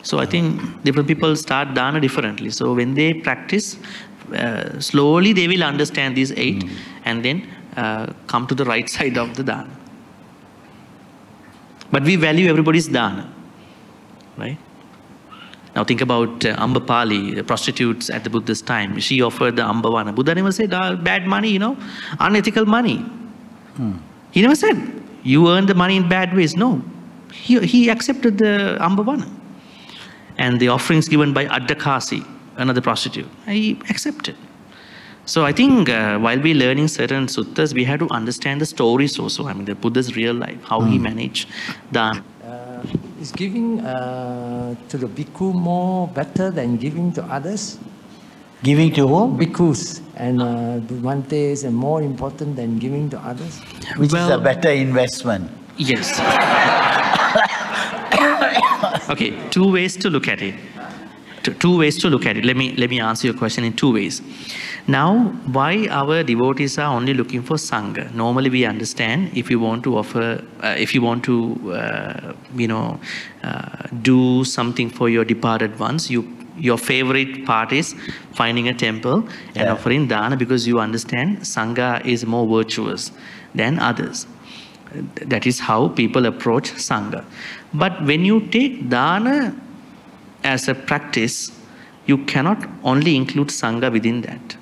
So I think different people start dana differently. So when they practice, slowly they will understand these 8 and then come to the right side of the dana. But we value everybody's dana, right? Now think about Ambapali, the prostitutes at the Buddha's time. She offered the Ambavana. Buddha never said, bad money, unethical money. He never said, you earn the money in bad ways. No, he accepted the Ambavana. And the offerings given by Addakasi, another prostitute, he accepted. So I think while we're learning certain suttas, we have to understand the stories also. I mean, the Buddha's real life, how he managed dana. Is giving to the bhikkhu more better than giving to others? Giving to whom? Bhikkhus and Bhantes, and more important than giving to others? Which is a better investment. Yes. Okay, 2 ways to look at it. Two ways to look at it. Let me answer your question in 2 ways. Now, why our devotees are only looking for Sangha? Normally we understand if you want to offer, if you want to, do something for your departed ones, your favorite part is finding a temple and offering dana, because you understand Sangha is more virtuous than others. That is how people approach Sangha. But when you take dana as a practice, you cannot only include Sangha within that.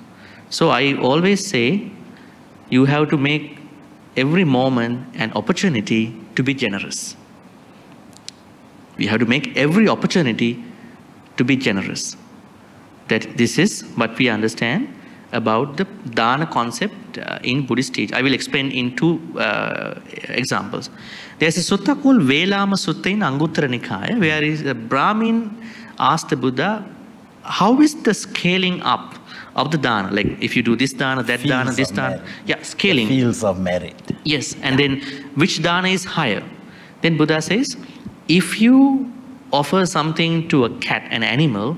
So I always say, you have to make every moment an opportunity to be generous. We have to make every opportunity to be generous. That this is what we understand about the dana concept in Buddhist teaching. I will explain in 2 examples. There's a sutta called Velama Sutta in Anguttara Nikaya, where a Brahmin asked the Buddha, how is the scaling up of the dana? Like if you do this dana, that dana, this dana. Merit. Yeah, scaling. The fields of merit. Yes, and then which dana is higher? Then Buddha says, if you offer something to a cat, an animal,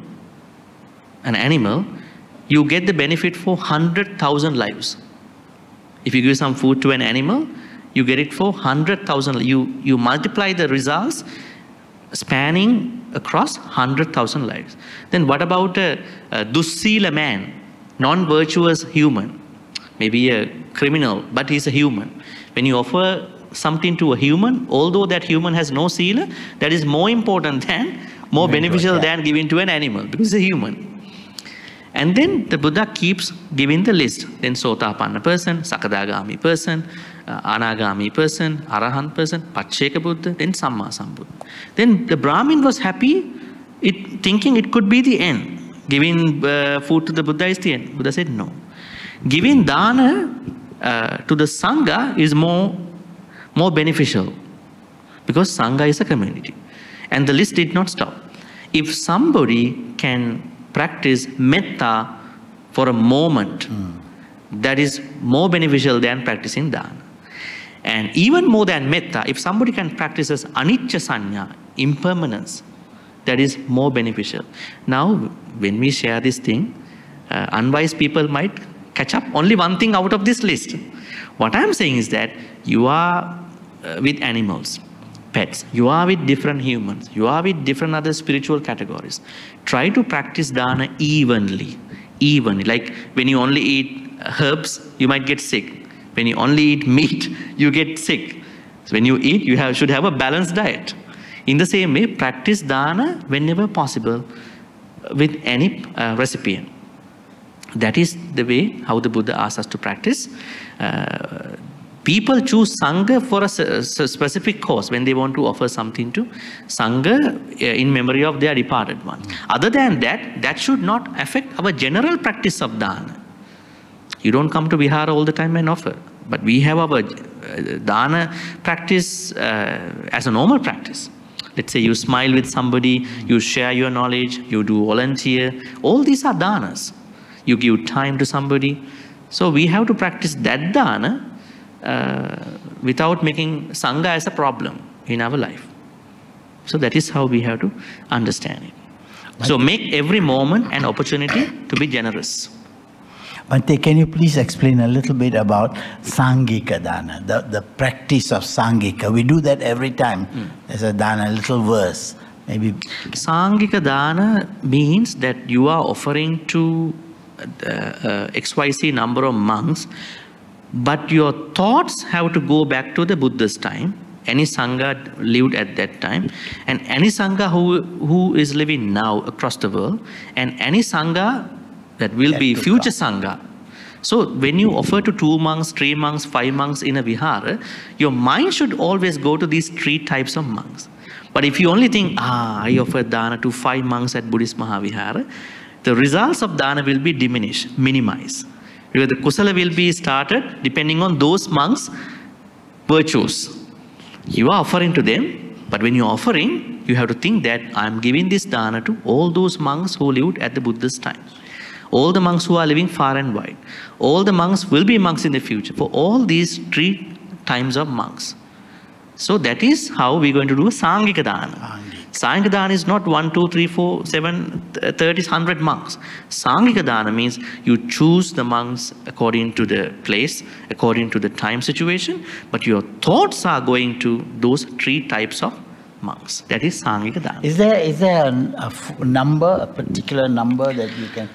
you get the benefit for 100,000 lives. If you give some food to an animal, you get it for 100,000. You multiply the results spanning across 100,000 lives. Then what about a dussila man, non-virtuous human, maybe a criminal, but he's a human. When you offer something to a human, although that human has no sila, that is more important than, more beneficial than giving to an animal, because it's a human. And then the Buddha keeps giving the list. Then Sotapanna person, Sakadagami person, Anagami person, Arahant person, Pacceka Buddha, then Samma Sambuddha. Then the Brahmin was happy, thinking it could be the end. Giving food to the Buddha is the end. Buddha said no. Giving dana to the Sangha is more beneficial, because Sangha is a community. And the list did not stop. If somebody can practice metta for a moment, that is more beneficial than practicing dana. And even more than metta, if somebody can practice as anicca sanya, impermanence, that is more beneficial. Now, when we share this thing, unwise people might catch up only one thing out of this list. What I'm saying is that you are with animals, pets, you are with different humans, you are with different other spiritual categories. Try to practice dana evenly. Like when you only eat herbs, you might get sick. When you only eat meat, you get sick. So when you eat, you should have a balanced diet. In the same way, practice dana whenever possible with any recipient. That is the way how the Buddha asks us to practice. People choose Sangha for a specific cause when they want to offer something to Sangha in memory of their departed one. Other than that, that should not affect our general practice of dana. You don't come to Vihara all the time and offer. But we have our dana practice as a normal practice. Let's say you smile with somebody, you share your knowledge, you do volunteer. All these are danas. You give time to somebody. So we have to practice that dana without making Sangha as a problem in our life. So that is how we have to understand it. So make every moment an opportunity to be generous. Bhante, can you please explain a little bit about Sangika Dana, the practice of Sangika? We do that every time. There's a Dana, a little verse. Maybe. Sangika Dana means that you are offering to XYZ number of monks, but your thoughts have to go back to the Buddha's time. Any Sangha lived at that time, and any Sangha who is living now across the world, and any Sangha that will be future Sangha. So when you offer to 2 monks, 3 monks, 5 monks in a Vihara, your mind should always go to these 3 types of monks. But if you only think, I offer dana to 5 monks at Buddhist Maha Vihara, the results of dana will be diminished, minimized. Because the kusala will be started depending on those monks' virtues. You are offering to them, but when you are offering, you have to think that I am giving this dana to all those monks who lived at the Buddha's time. All the monks who are living far and wide. All the monks will be monks in the future. For all these 3 times of monks. So that is how we're going to do Sangika Dana. Sangika Dana is not 1, 2, 3, 4, 7, 30, 100 monks. Sangika Dana means you choose the monks according to the place, according to the time situation, but your thoughts are going to those 3 types of monks. That is Sangika Dana. Is there a number, a particular number that you can...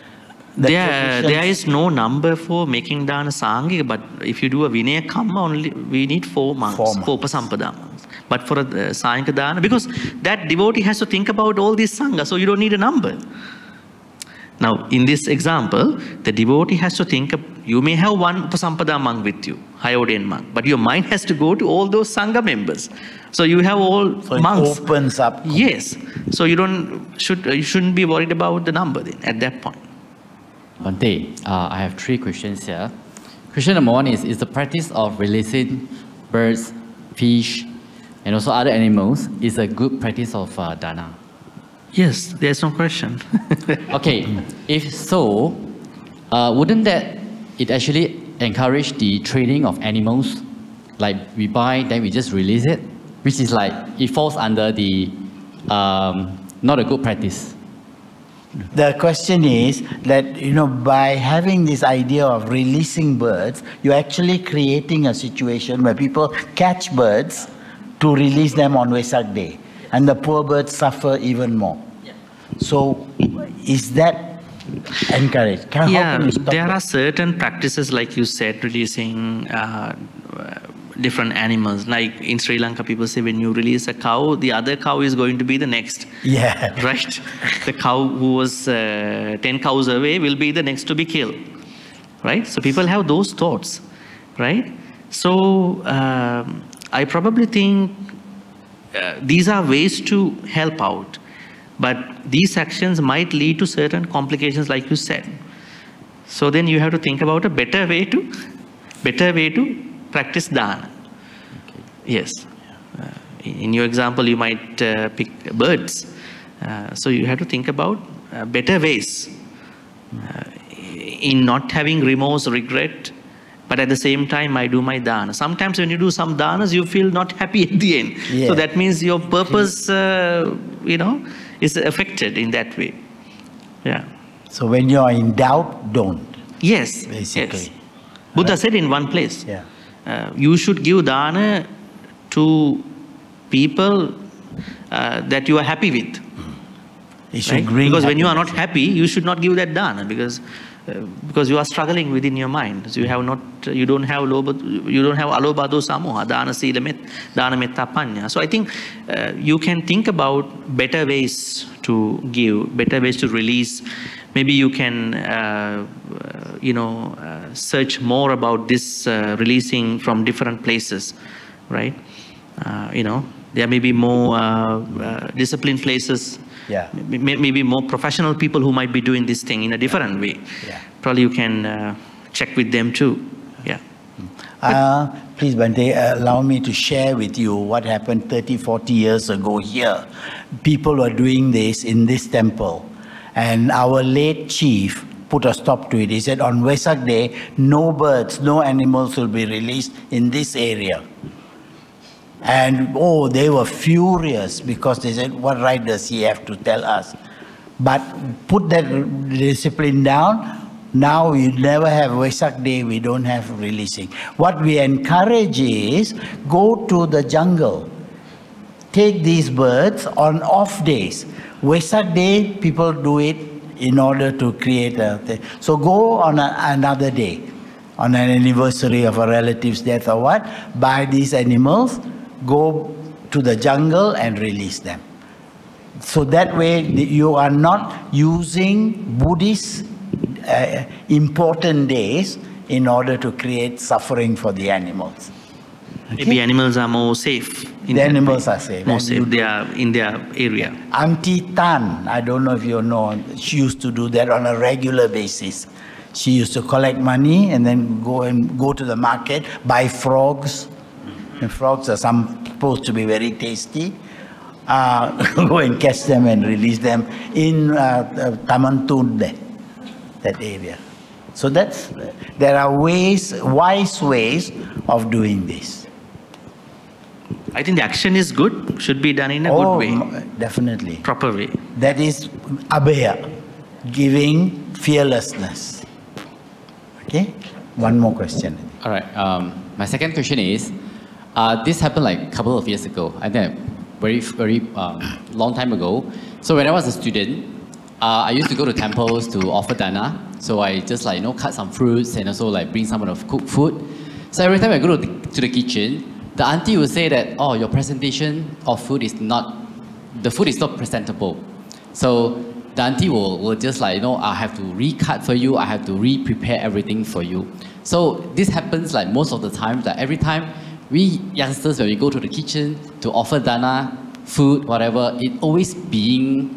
There is no number for making dana Sangika, but if you do a Vinaya Kamma, only we need 4 monks, 4 Upasampada monks. But for a Sangika Dana, because that devotee has to think about all these Sangha, so you don't need a number. Now, in this example, the devotee has to think, you may have 1 Upasampada monk with you, high ordained monk, but your mind has to go to all those Sangha members. So you have all so monks. It opens up. Yes. So you shouldn't be worried about the number then, at that point. Bhante, I have 3 questions here. Question number 1 is the practice of releasing birds, fish, and also other animals is a good practice of dana? Yes, there's no question. Okay, if so, wouldn't that it actually encourage the trading of animals? Like we buy, then we just release it, which is like, it falls under the not a good practice. The question is that, by having this idea of releasing birds, you're actually creating a situation where people catch birds to release them on Vesak Day. And the poor birds suffer even more. Yeah. So, is that encouraged? There are certain practices, like you said, releasing different animals. Like in Sri Lanka, people say when you release a cow, the other cow is going to be the next. Yeah. Right? The cow who was 10 cows away will be the next to be killed. Right? So people have those thoughts. Right? So I probably think these are ways to help out. But these actions might lead to certain complications, like you said. So then you have to think about a better way to practice dana. Okay. Yes. In your example, you might pick birds. So you have to think about better ways in not having remorse, regret, but at the same time, I do my dana. Sometimes when you do some danas, you feel not happy at the end. Yeah. So that means your purpose, is affected in that way. Yeah. So when you are in doubt, don't. Yes. Basically. Yes. Buddha said in one place, yeah. You should give dana to people that you are happy with. Right? Because when you are not happy, you should not give that dana, because you are struggling within your mind. So you don't have alobha dosa moha, dana sila dana metta panya. So I think you can think about better ways to give, better ways to release. Maybe you can search more about this releasing from different places, right? There may be more disciplined places. Yeah. Maybe more professional people who might be doing this thing in a different way. Yeah. Probably you can check with them too. Yeah. Please, Bhante, allow me to share with you what happened 30, 40 years ago here. People were doing this in this temple, and our late chief put a stop to it. He said, on Vesak Day, no birds, no animals will be released in this area. And they were furious, because they said, what right does he have to tell us? But put that discipline down. Now we never have Vesak Day, we don't have releasing. What we encourage is, go to the jungle. Take these birds on off days. Vesak Day, people do it in order to create a thing. So go on another day, on an anniversary of a relative's death or what, buy these animals, go to the jungle and release them. So that way you are not using Buddhist important days in order to create suffering for the animals. Okay? Maybe animals are more safe. The animals are safe. More safe. They are in their area. Auntie Tan, I don't know if you know, she used to do that on a regular basis. She used to collect money and then go to the market, buy frogs. And frogs are supposed to be very tasty. Go and catch them and release them in Taman Tunde, that area. So there are wise ways of doing this. I think the action is good, should be done in a good way. Definitely. Proper way. That is abhaya, giving fearlessness. Okay? One more question. All right. My second question is, this happened like a couple of years ago. I think very long time ago. So when I was a student, I used to go to temples to offer dana. So I just cut some fruits and also bring some of cooked food. So every time I go to the kitchen, the auntie will say that, oh, your presentation of food is not, the food is not presentable. So the auntie will just I have to recut for you, I have to re-prepare everything for you. So this happens most of the time, that every time we youngsters, when we go to the kitchen to offer dana, food, whatever, it always being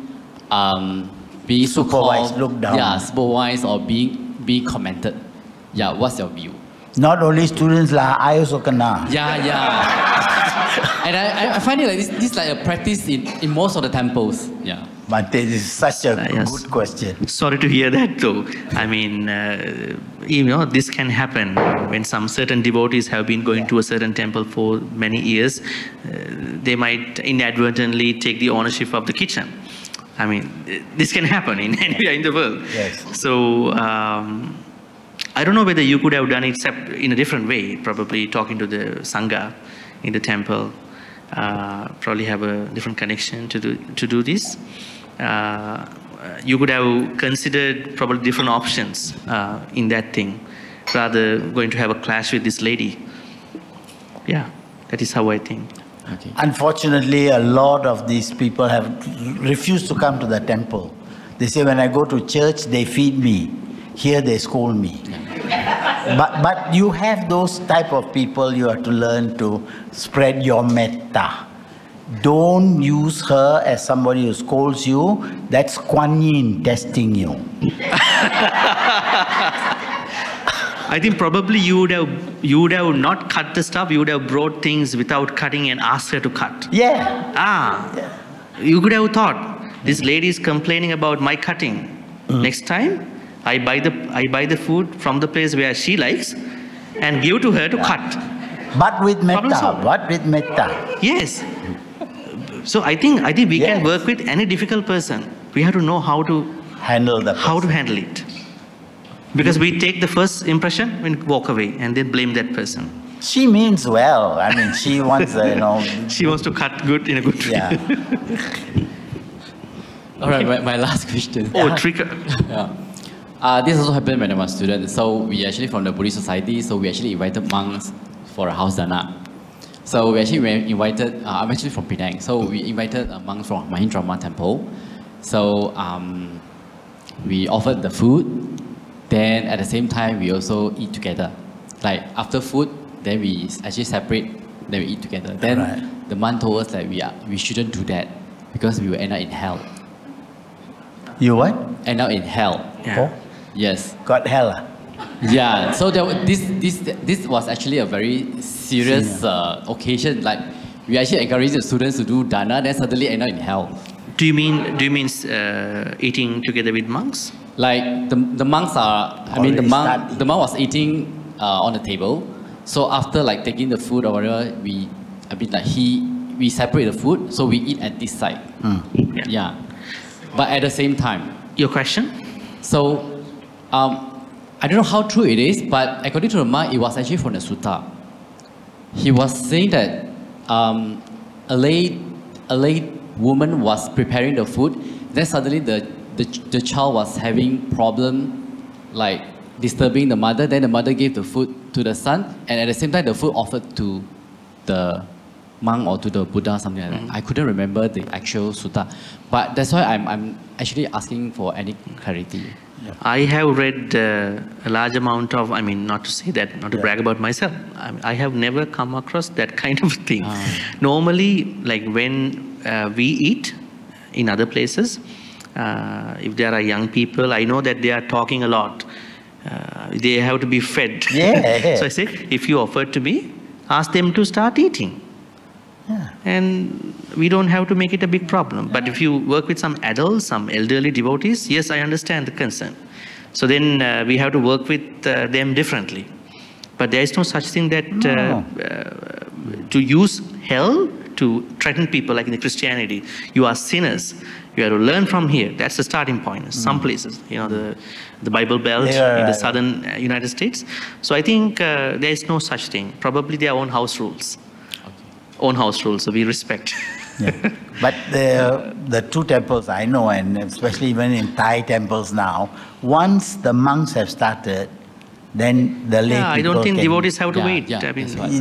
supervised, looked down. Yeah, supervised or being commented. Yeah, what's your view? Not only students, I also kena. Yeah. And I find it this is a practice in most of the temples. Yeah. But this is such a good question. Sorry to hear that, though. I mean, this can happen when some certain devotees have been going to a certain temple for many years. They might inadvertently take the ownership of the kitchen. I mean, this can happen anywhere in the world. Yes. So, I don't know whether you could have done it in a different way, probably talking to the Sangha in the temple. Probably have a different connection to do this. You could have considered probably different options in that thing, rather going to have a clash with this lady. Yeah, that is how I think. Okay. Unfortunately, a lot of these people have refused to come to the temple. They say, when I go to church, they feed me. Here they scold me. But you have those type of people, you have to learn to spread your metta. Don't use her as somebody who scolds you. That's Kuan Yin testing you. I think probably you would have not cut the stuff. You would have brought things without cutting and asked her to cut. Yeah. Yeah. You could have thought, this lady is complaining about my cutting. Next time, I buy the food from the place where she likes and give to her to cut. But with metta. What with metta? Yes. So I think we can work with any difficult person. We have to know how to handle it. Because we take the first impression and walk away and then blame that person. She means well. I mean, she wants, She wants to cut good in a good way. Yeah. All right, my last question. Oh, trigger. This also happened when I was a student. So we actually from the Buddhist society, so we actually invited monks for a house dana. So we actually invited, I'm actually from Penang, so we invited monks from Mahindrama temple. So we offered the food. Then at the same time, we also eat together. Like after food, then we actually separate, then we eat together. Then the monk told us that we shouldn't do that because we will end up in hell. You what? End up in hell. Yeah. Oh? Yes. Got hell. Yeah. So this was actually a very serious occasion. Like we actually encouraged the students to do dana, then suddenly end up in hell. Do you mean eating together with monks? Like the monks are, the monk was eating on the table. So after like taking the food or whatever, we separate the food, so we eat at this side. Yeah. But at the same time. Your question? So, I don't know how true it is, but according to the monk, it was actually from the sutta. He was saying that a lay woman was preparing the food, then suddenly the child was having problem, like disturbing the mother. Then the mother gave the food to the son, and at the same time the food offered to the monk or to the Buddha, something like that. I couldn't remember the actual sutta, but that's why I'm actually asking for any clarity. Yeah. I have read a large amount of, not to say that, not to brag about myself. I have never come across that kind of thing. Normally, like when we eat in other places, if there are young people, I know that they are talking a lot. They have to be fed. Yeah. So I say, if you offer to me, ask them to start eating. Yeah. And we don't have to make it a big problem. But if you work with some adults, some elderly devotees, yes, I understand the concern. So then we have to work with them differently. But there is no such thing that to use hell to threaten people, like in the Christianity. You are sinners. You have to learn from here. That's the starting point. Some places, the Bible Belt in the southern United States. So I think there is no such thing. Probably their own house rules. Own house rules, so we respect. Yeah. But the two temples I know, and especially even in Thai temples now, once the monks have started, then the lay people I don't think devotees have to wait. Yeah,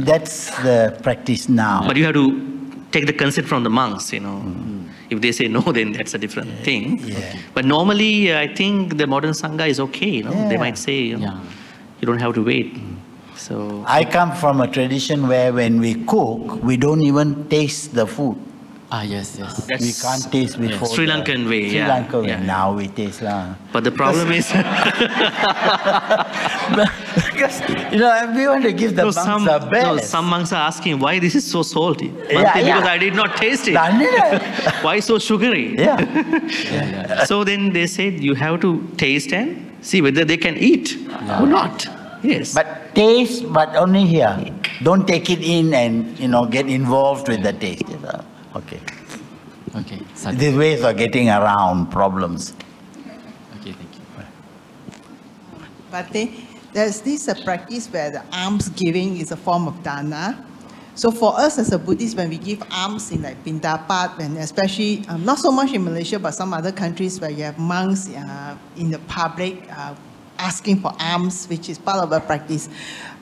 that's the practice now. But you have to take the consent from the monks, If they say no, then that's a different thing. Yeah. But normally, I think the modern Sangha is okay, They might say, you don't have to wait. So I come from a tradition where when we cook, we don't even taste the food. Yes. We can't taste before. Sri Lankan way, Sri Lankan way. Now we taste lah. But the problem is, because we want to give the monks the best. Some monks are asking why this is so salty. Because I did not taste it. Why so sugary? So then they said you have to taste and see whether they can eat or not. Yes. But taste, but only here. Don't take it in and get involved with the taste. Okay. These ways of getting around problems. Okay, thank you. Bhante, there's this practice where the alms giving is a form of dana. So for us as a Buddhist, when we give alms in like Pindapat, and especially not so much in Malaysia, but some other countries where you have monks in the public asking for alms, which is part of a practice.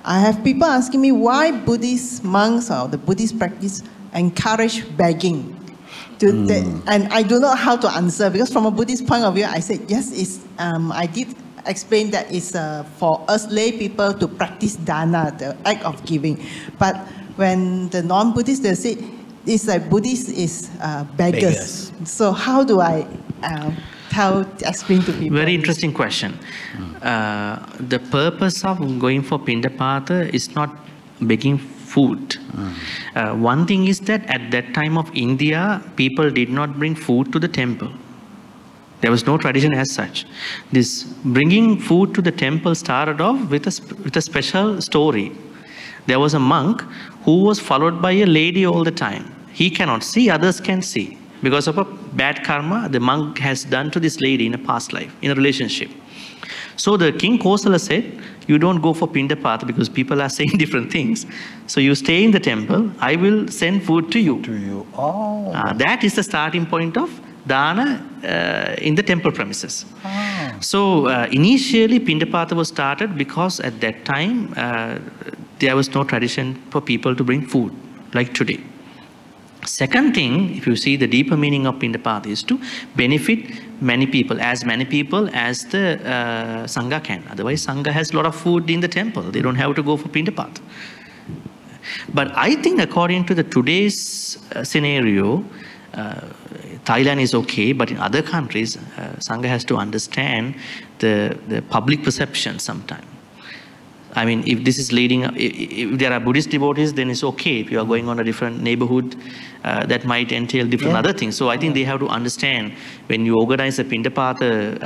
I have people asking me why Buddhist monks or the Buddhist practice encourage begging. And I don't know how to answer, because from a Buddhist point of view, I said, yes, I did explain that it's for us lay people to practice dana, the act of giving. But when the non-Buddhists, they say it's like Buddhist is beggars. So how do I explain to people? Very interesting question. The purpose of going for Pindapata is not begging food. One thing is that at that time of India, people did not bring food to the temple. There was no tradition as such. This bringing food to the temple started off with a special story. There was a monk who was followed by a lady all the time. He cannot see, others can see. Because of a bad karma the monk has done to this lady in a past life, in a relationship. So the king Kosala said, you don't go for Pindapata because people are saying different things. So you stay in the temple, I will send food to you. That is the starting point of Dana in the temple premises. So initially Pindapata was started because at that time there was no tradition for people to bring food like today. Second thing, if you see the deeper meaning of Pindapata is to benefit many people as the Sangha can. Otherwise Sangha has a lot of food in the temple. They don't have to go for Pindapata. But I think according to the today's scenario, Thailand is okay, but in other countries, Sangha has to understand the public perception sometimes. I mean, if this is leading, if there are Buddhist devotees, then it's okay. If you are going on a different neighborhood, that might entail different other things. So I think they have to understand when you organize a Pindapata,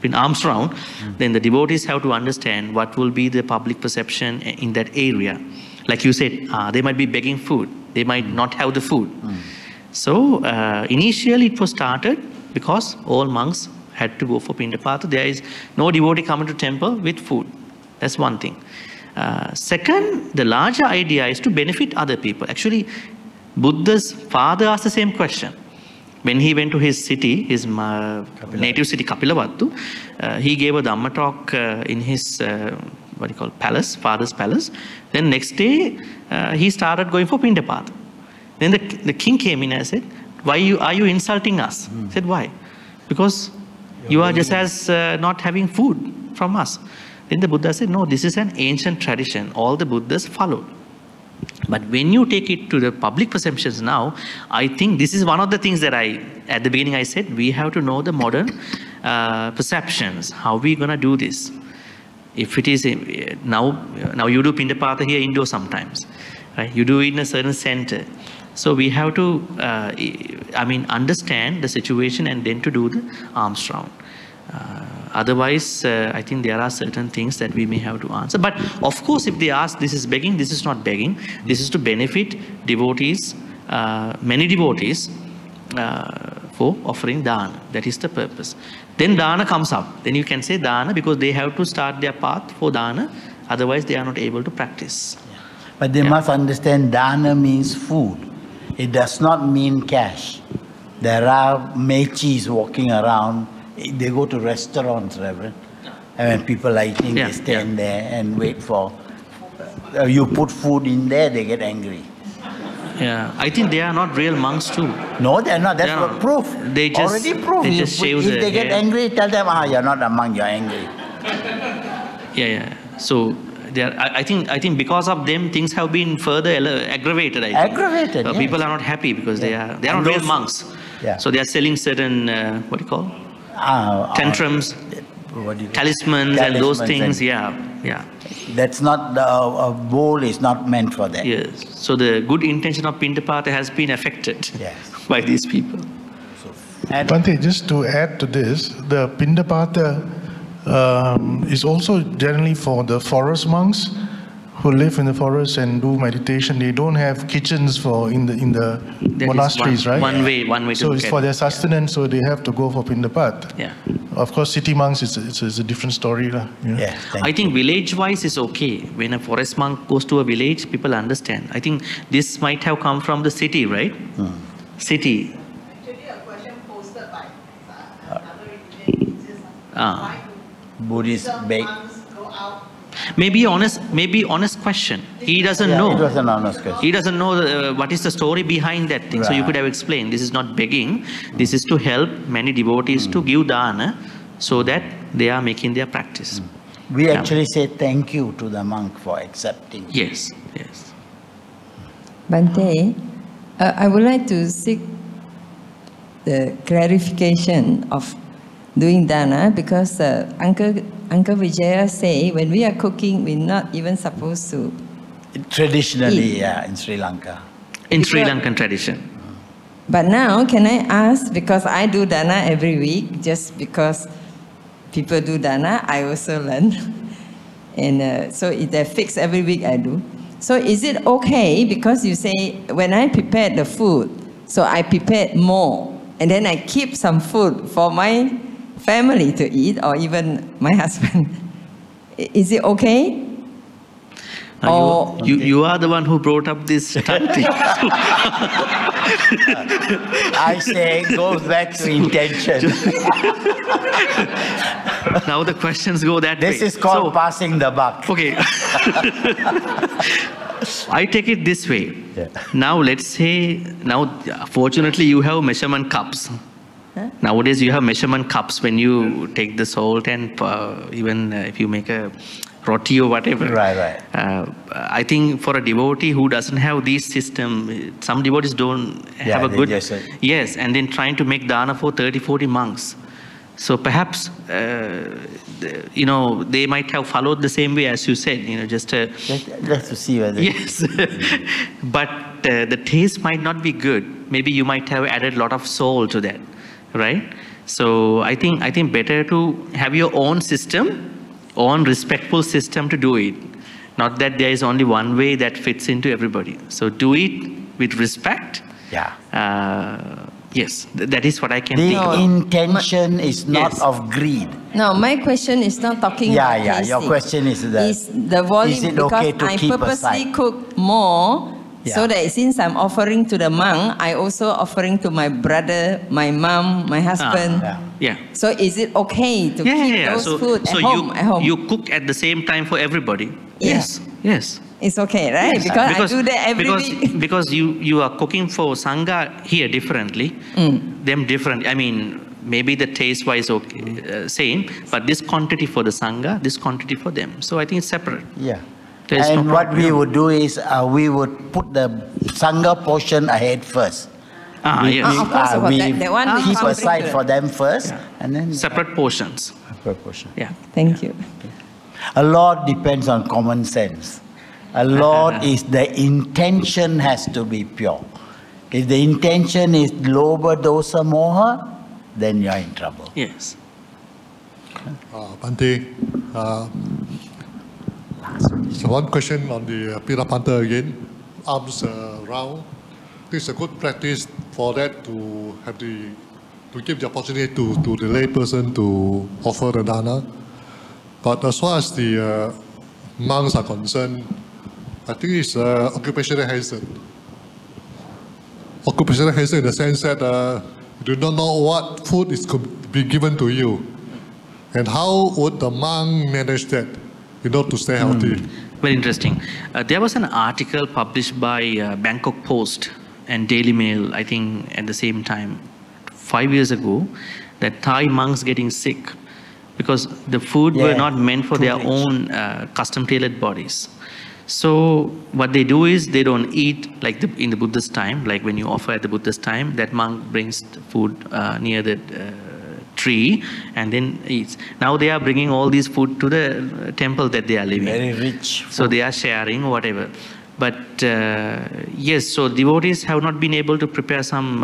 in arms round, then the devotees have to understand what will be the public perception in that area. Like you said, they might be begging food. They might not have the food. So initially it was started because all monks had to go for Pindapata. There is no devotee coming to temple with food. That's one thing. Second, the larger idea is to benefit other people. Actually, Buddha's father asked the same question. When he went to his city, his native city, Kapilavattu, he gave a Dhamma talk in his, palace, father's palace. Then next day, he started going for Pindapata. Then the king came in and said, why are you insulting us? He said, why? Because you are just as not having food from us. Then the Buddha said, no, this is an ancient tradition. All the Buddhas followed. But when you take it to the public perceptions now, I think this is one of the things that at the beginning I said, we have to know the modern perceptions. How are we going to do this? If it is, now you do Pindapata here indoor sometimes. Right? You do it in a certain center. So we have to, understand the situation and then to do the arms round. Otherwise, I think there are certain things that we may have to answer. But of course, if they ask, this is begging, this is not begging. This is to benefit devotees, many devotees, for offering dana. That is the purpose. Then dana comes up. Then you can say dana because they have to start their path for dana. Otherwise, they are not able to practice. But they must understand dana means food. It does not mean cash. There are mechis walking around. They go to restaurants, Reverend. And when people are eating, they stand there and wait for... you put food in there, they get angry. Yeah, I think they are not real monks too. No, they're not. That's what proof. They just, already proof. They just shave if they get hair. angry, tell them, you're not a monk, you're angry. Yeah. So... I think because of them, things have been further aggravated. Aggravated. Yes. People are not happy because they are not real monks. Yeah. So they are selling certain tantrums, talismans, and those things. Yeah. That's not a bowl is not meant for that. Yes. So the good intention of Pindapata has been affected by these people. Bhante, just to add to this, the Pindapata is also generally for the forest monks who live in the forest and do meditation. They don't have kitchens in the monasteries, right? One way. So it's for their sustenance, so they have to go for Pindapata. Yeah. Of course, city monks it's a different story, you know? Yeah. I think village-wise is okay. When a forest monk goes to a village, people understand. I think this might have come from the city, right? City. Actually, a question posted by another religion. Buddhist beg. Maybe honest question. He doesn't know. It was an honest question. He doesn't know what is the story behind that thing. Right. So you could have explained. This is not begging. This is to help many devotees to give dana, so that they are making their practice. We actually say thank you to the monk for accepting. Yes. Bhante, I would like to seek the clarification of doing dana, because Uncle Vijaya say when we are cooking, we're not even supposed to Traditionally, eat. yeah, in Sri Lanka. In Sri Lankan tradition. But now, can I ask, because I do dana every week, just because people do dana, I also learn. And so if they're fixed every week, I do. So is it okay, because you say, when I prepared the food, so I prepared more, and then I keep some food for my family to eat, or even my husband. Is it okay? You are the one who brought up this tactic. I say it goes back to intention. Now the questions go that way. This is called passing the buck. Okay. I take it this way. Yeah. Now let's say, fortunately you have measurement cups. Huh? Nowadays you have measurement cups when you take the salt, and even if you make a roti or whatever. Right. I think for a devotee who doesn't have this system, some devotees don't have a good... Yes, and then trying to make dana for 30, 40 monks. So perhaps, they might have followed the same way as you said, just... Let's see whether... Yes. But the taste might not be good. Maybe you might have added a lot of salt to that, right? So I think better to have your own system, own respectful system to do it. Not that there is only one way that fits into everybody. So do it with respect. Yeah. Yes, that is what I can think. The intention is not of greed. No, my question is not talking about tasting. Your question is that. Is the volume, is it okay because to I keep purposely aside? cook more, so that since I'm offering to the monk, I also offering to my brother, my mom, my husband. Yeah. So is it okay to keep those food at home? You cook at the same time for everybody? Yes. It's okay, right? Yes. Because I do that every week. Because you are cooking for Sangha here differently, them different. I mean, maybe the taste-wise same, but this quantity for the Sangha, this quantity for them. So I think it's separate. Yeah. And what we would do is we would put the Sangha portion ahead first. Yes. We keep aside for them first, and then separate portions. Separate portion. Yeah. Thank you. A lot depends on common sense. A lot is the intention has to be pure. If the intention is loba dosa moha, then you are in trouble. Yes. Bhante, so one question on the Pirapanta again, arms round. This is a good practice for that to have to give the opportunity to the lay person to offer the dana. But as far as the monks are concerned, I think it's occupational hazard. Occupational hazard in the sense that you do not know what food is to be given to you. And how would the monk manage that in order to stay healthy? Very interesting. There was an article published by Bangkok Post and Daily Mail, I think at the same time, 5 years ago, that Thai monks getting sick because the food were not meant for their own custom-tailored bodies. So what they do is they don't eat like in the Buddhist time, like when you offer at the Buddhist time, that monk brings food near the tree and then eats. Now they are bringing all these food to the temple that they are living. Very rich food. So they are sharing whatever. But yes, so devotees have not been able to prepare some,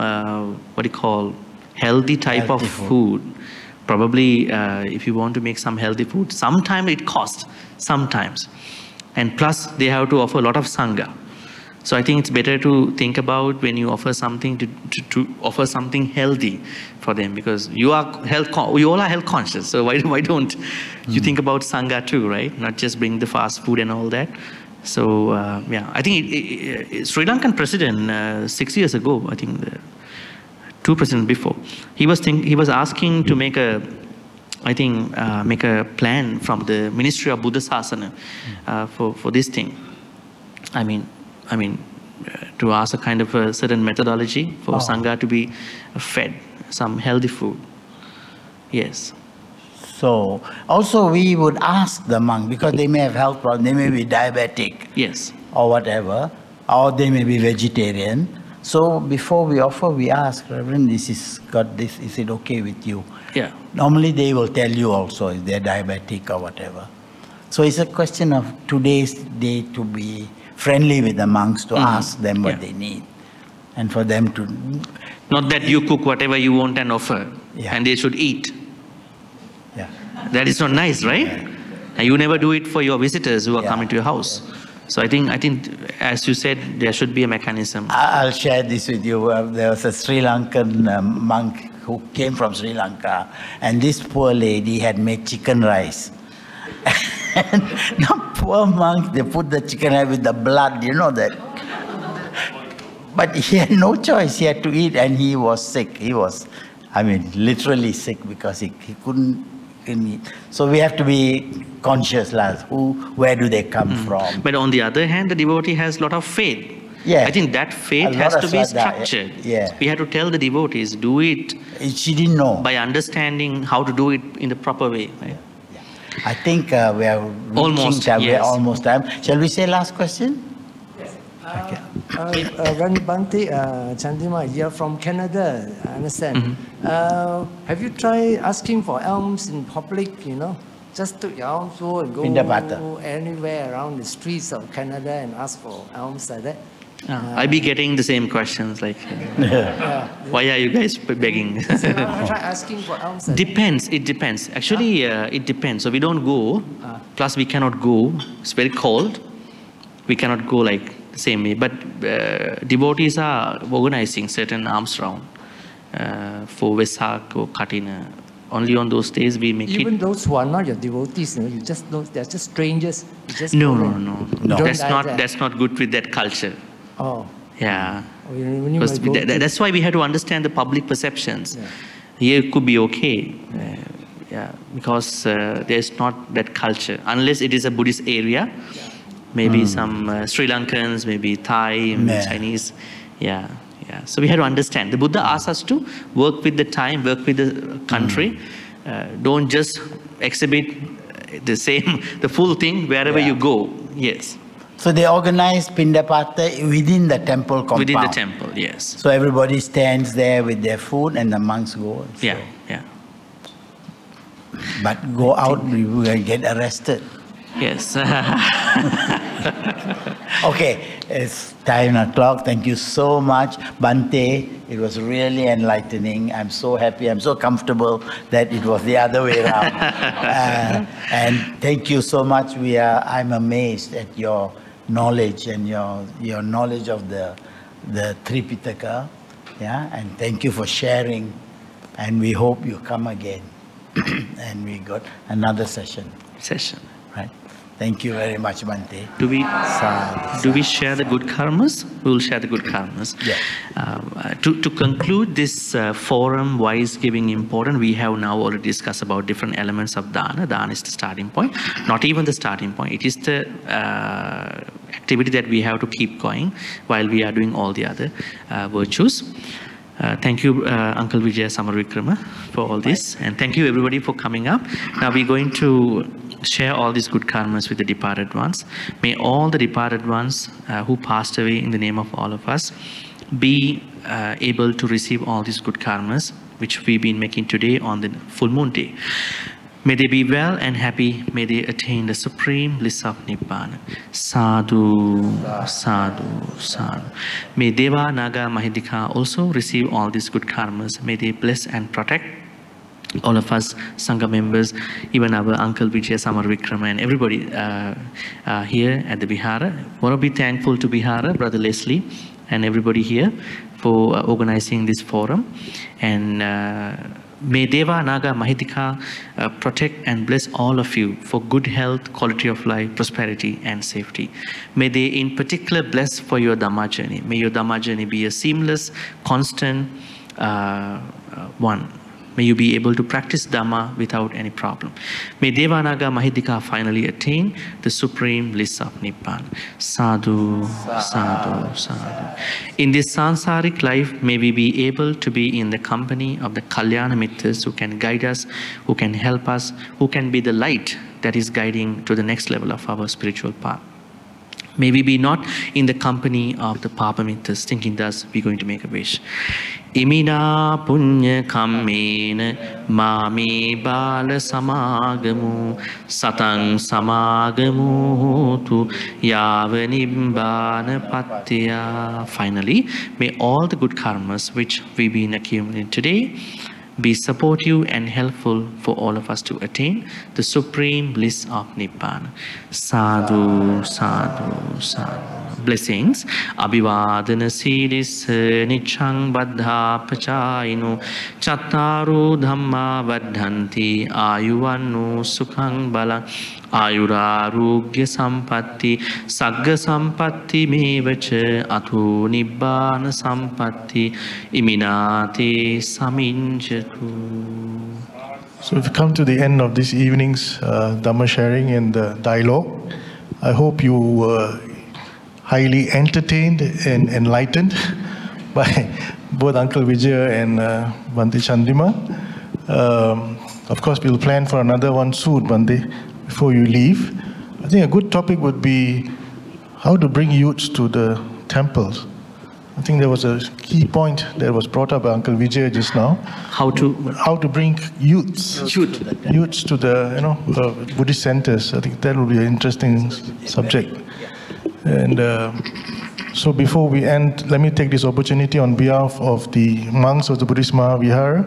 healthy type of food. Probably if you want to make some healthy food, sometimes it costs, sometimes. And plus they have to offer a lot of Sangha. So I think it's better to think about when you offer something to offer something healthy for them, because we all are health conscious. So why don't you think about Sangha too, right? Not just bring the fast food and all that. So I think Sri Lankan president 6 years ago, I think the 2 presidents before, he was asking to make a plan from the Ministry of Buddha Sasana for this thing. I mean, to ask a kind of a certain methodology for Sangha to be fed some healthy food. Yes. So also we would ask the monk, because they may have health problems, they may be diabetic. Yes. Or whatever. or they may be vegetarian. So before we offer, we ask, Reverend, this is it okay with you? Yeah. Normally they will tell you also if they're diabetic or whatever. So it's a question of today's day to be friendly with the monks, to ask them what they need, and for them to... Not that you cook whatever you want and offer, and they should eat. Yeah. That is not nice, right? Yeah. And you never do it for your visitors who are coming to your house. So I think, as you said, there should be a mechanism. I'll share this with you. There was a Sri Lankan monk who came from Sri Lanka, and this poor lady had made chicken rice. And the poor monk, they put the chicken rice with the blood, you know that. But he had no choice. He had to eat, and he was sick. He was, literally sick, because he couldn't eat. So we have to be conscious, where do they come from? But on the other hand, the devotee has a lot of faith. Yeah. I think that faith has to be structured. Yeah. We have to tell the devotees, do it. She didn't know. By understanding how to do it in the proper way. Right? I think we are reaching time. We are almost time. Shall we say last question? Yes. Okay. Bhante Chandima here from Canada, I understand. Have you tried asking for alms in public, Just took your alms and go anywhere around the streets of Canada and ask for alms like that? I be getting the same questions like, why are you guys begging? Try asking for alms. Depends. It depends. Actually, it depends. So we don't go. Plus, we cannot go. It's very cold. We cannot go like the same way. But devotees are organizing certain alms round for Vesak or Katina. Only on those days we make Even those who are not your devotees, you just know they're just strangers. No. That's not good with that culture. Oh. Yeah. Because that's why we have to understand the public perceptions. Here it could be okay. Because there's not that culture. Unless it is a Buddhist area. Maybe some Sri Lankans, maybe Thai, Chinese. Yeah. So we have to understand. The Buddha asks us to work with the time, work with the country. Don't just exhibit the full thing wherever you go. Yes. So they organize Pindapata within the temple compound. Within the temple, yes. So everybody stands there with their food and the monks go. So. Yeah. But go out, we will get arrested. Yes. Okay, it's time o'clock. Thank you so much, Bhante. It was really enlightening. I'm so happy. I'm so comfortable that it was the other way around. And thank you so much. I'm amazed at your knowledge and your knowledge of the Tripitaka. Yeah, and thank you for sharing. And we hope you come again. And we got another session. Right. Thank you very much, Bhante. Do we share the good karmas? We will share the good karmas. Yeah. To conclude this forum, why is giving important? We have now already discussed about different elements of dana. Dana is the starting point. Not even the starting point. It is the activity that we have to keep going while we are doing all the other virtues. Thank you, Uncle Vijaya Samarawickrama, for all this. And thank you, everybody, for coming up. Now we're going to share all these good karmas with the departed ones. May all the departed ones who passed away in the name of all of us be able to receive all these good karmas which we've been making today on the full moon day. May they be well and happy. May they attain the supreme bliss of Nibbana. Sadhu, sadhu, sadhu. May Deva, Naga, Mahidika also receive all these good karmas. May they bless and protect all of us Sangha members, even our Uncle Vijaya Samarawickrama and everybody here at the Vihara. Want to be thankful to Vihara, Brother Leslie, and everybody here for organizing this forum. And may Deva, Naga, Mahidika protect and bless all of you for good health, quality of life, prosperity, and safety. May they in particular bless for your Dhamma journey. May your Dhamma journey be a seamless, constant one. May you be able to practice Dhamma without any problem. May Devanaga Mahidika finally attain the supreme bliss of Nibbana. Sadhu, sadhu, sadhu. In this sansaric life, may we be able to be in the company of the Kalyana Mitras who can guide us, who can help us, who can be the light that is guiding to the next level of our spiritual path. May we be not in the company of the Papamitas, thinking thus we're going to make a wish. Imina punya kammena mami bala samagamu satang samagamu tu yavanimbana patya. Finally, may all the good karmas which we've been accumulating today be supportive and helpful for all of us to attain the supreme bliss of Nibbana. Sadhu, sadhu, sadhu. Blessings. Abhivadana siddhis niccang baddha pachayino chattaru dhamma vaddhanti ayuvannu sukhang balang ayurarugya sampatti sagga sampatti mevacha atho nibbana sampatti iminate saminjatu. So we've come to the end of this evening's Dhamma sharing and dialogue. I hope you were highly entertained and enlightened by both Uncle Vijaya and Bhante Chandima. Of course, we'll plan for another one soon, Bhante, before you leave. I think a good topic would be how to bring youths to the temples. I think there was a key point that was brought up by Uncle Vijaya just now. How to bring youths to the Buddhist centers. I think that will be an interesting subject. And so before we end, let me take this opportunity on behalf of the monks of the Buddhist Maha Vihara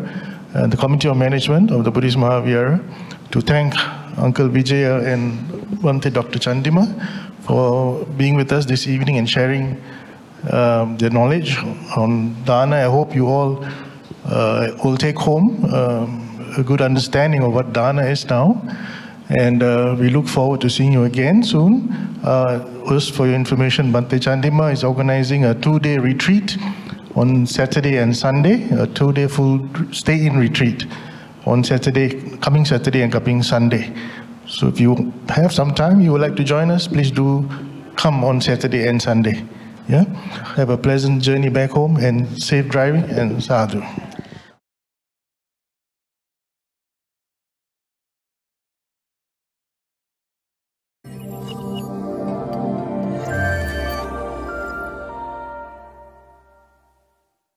and the Committee of Management of the Buddhist Maha Vihara to thank Uncle Vijaya and Bhante Dr. Chandima for being with us this evening and sharing their knowledge on Dana. I hope you all will take home a good understanding of what Dana is now. And we look forward to seeing you again soon. Just for your information, Bhante Chandima is organizing a 2-day retreat on Saturday and Sunday, a 2-day full stay-in retreat on coming Saturday and coming Sunday. So if you have some time, you would like to join us, please do come on Saturday and Sunday. Yeah? Have a pleasant journey back home and safe driving and sadhu.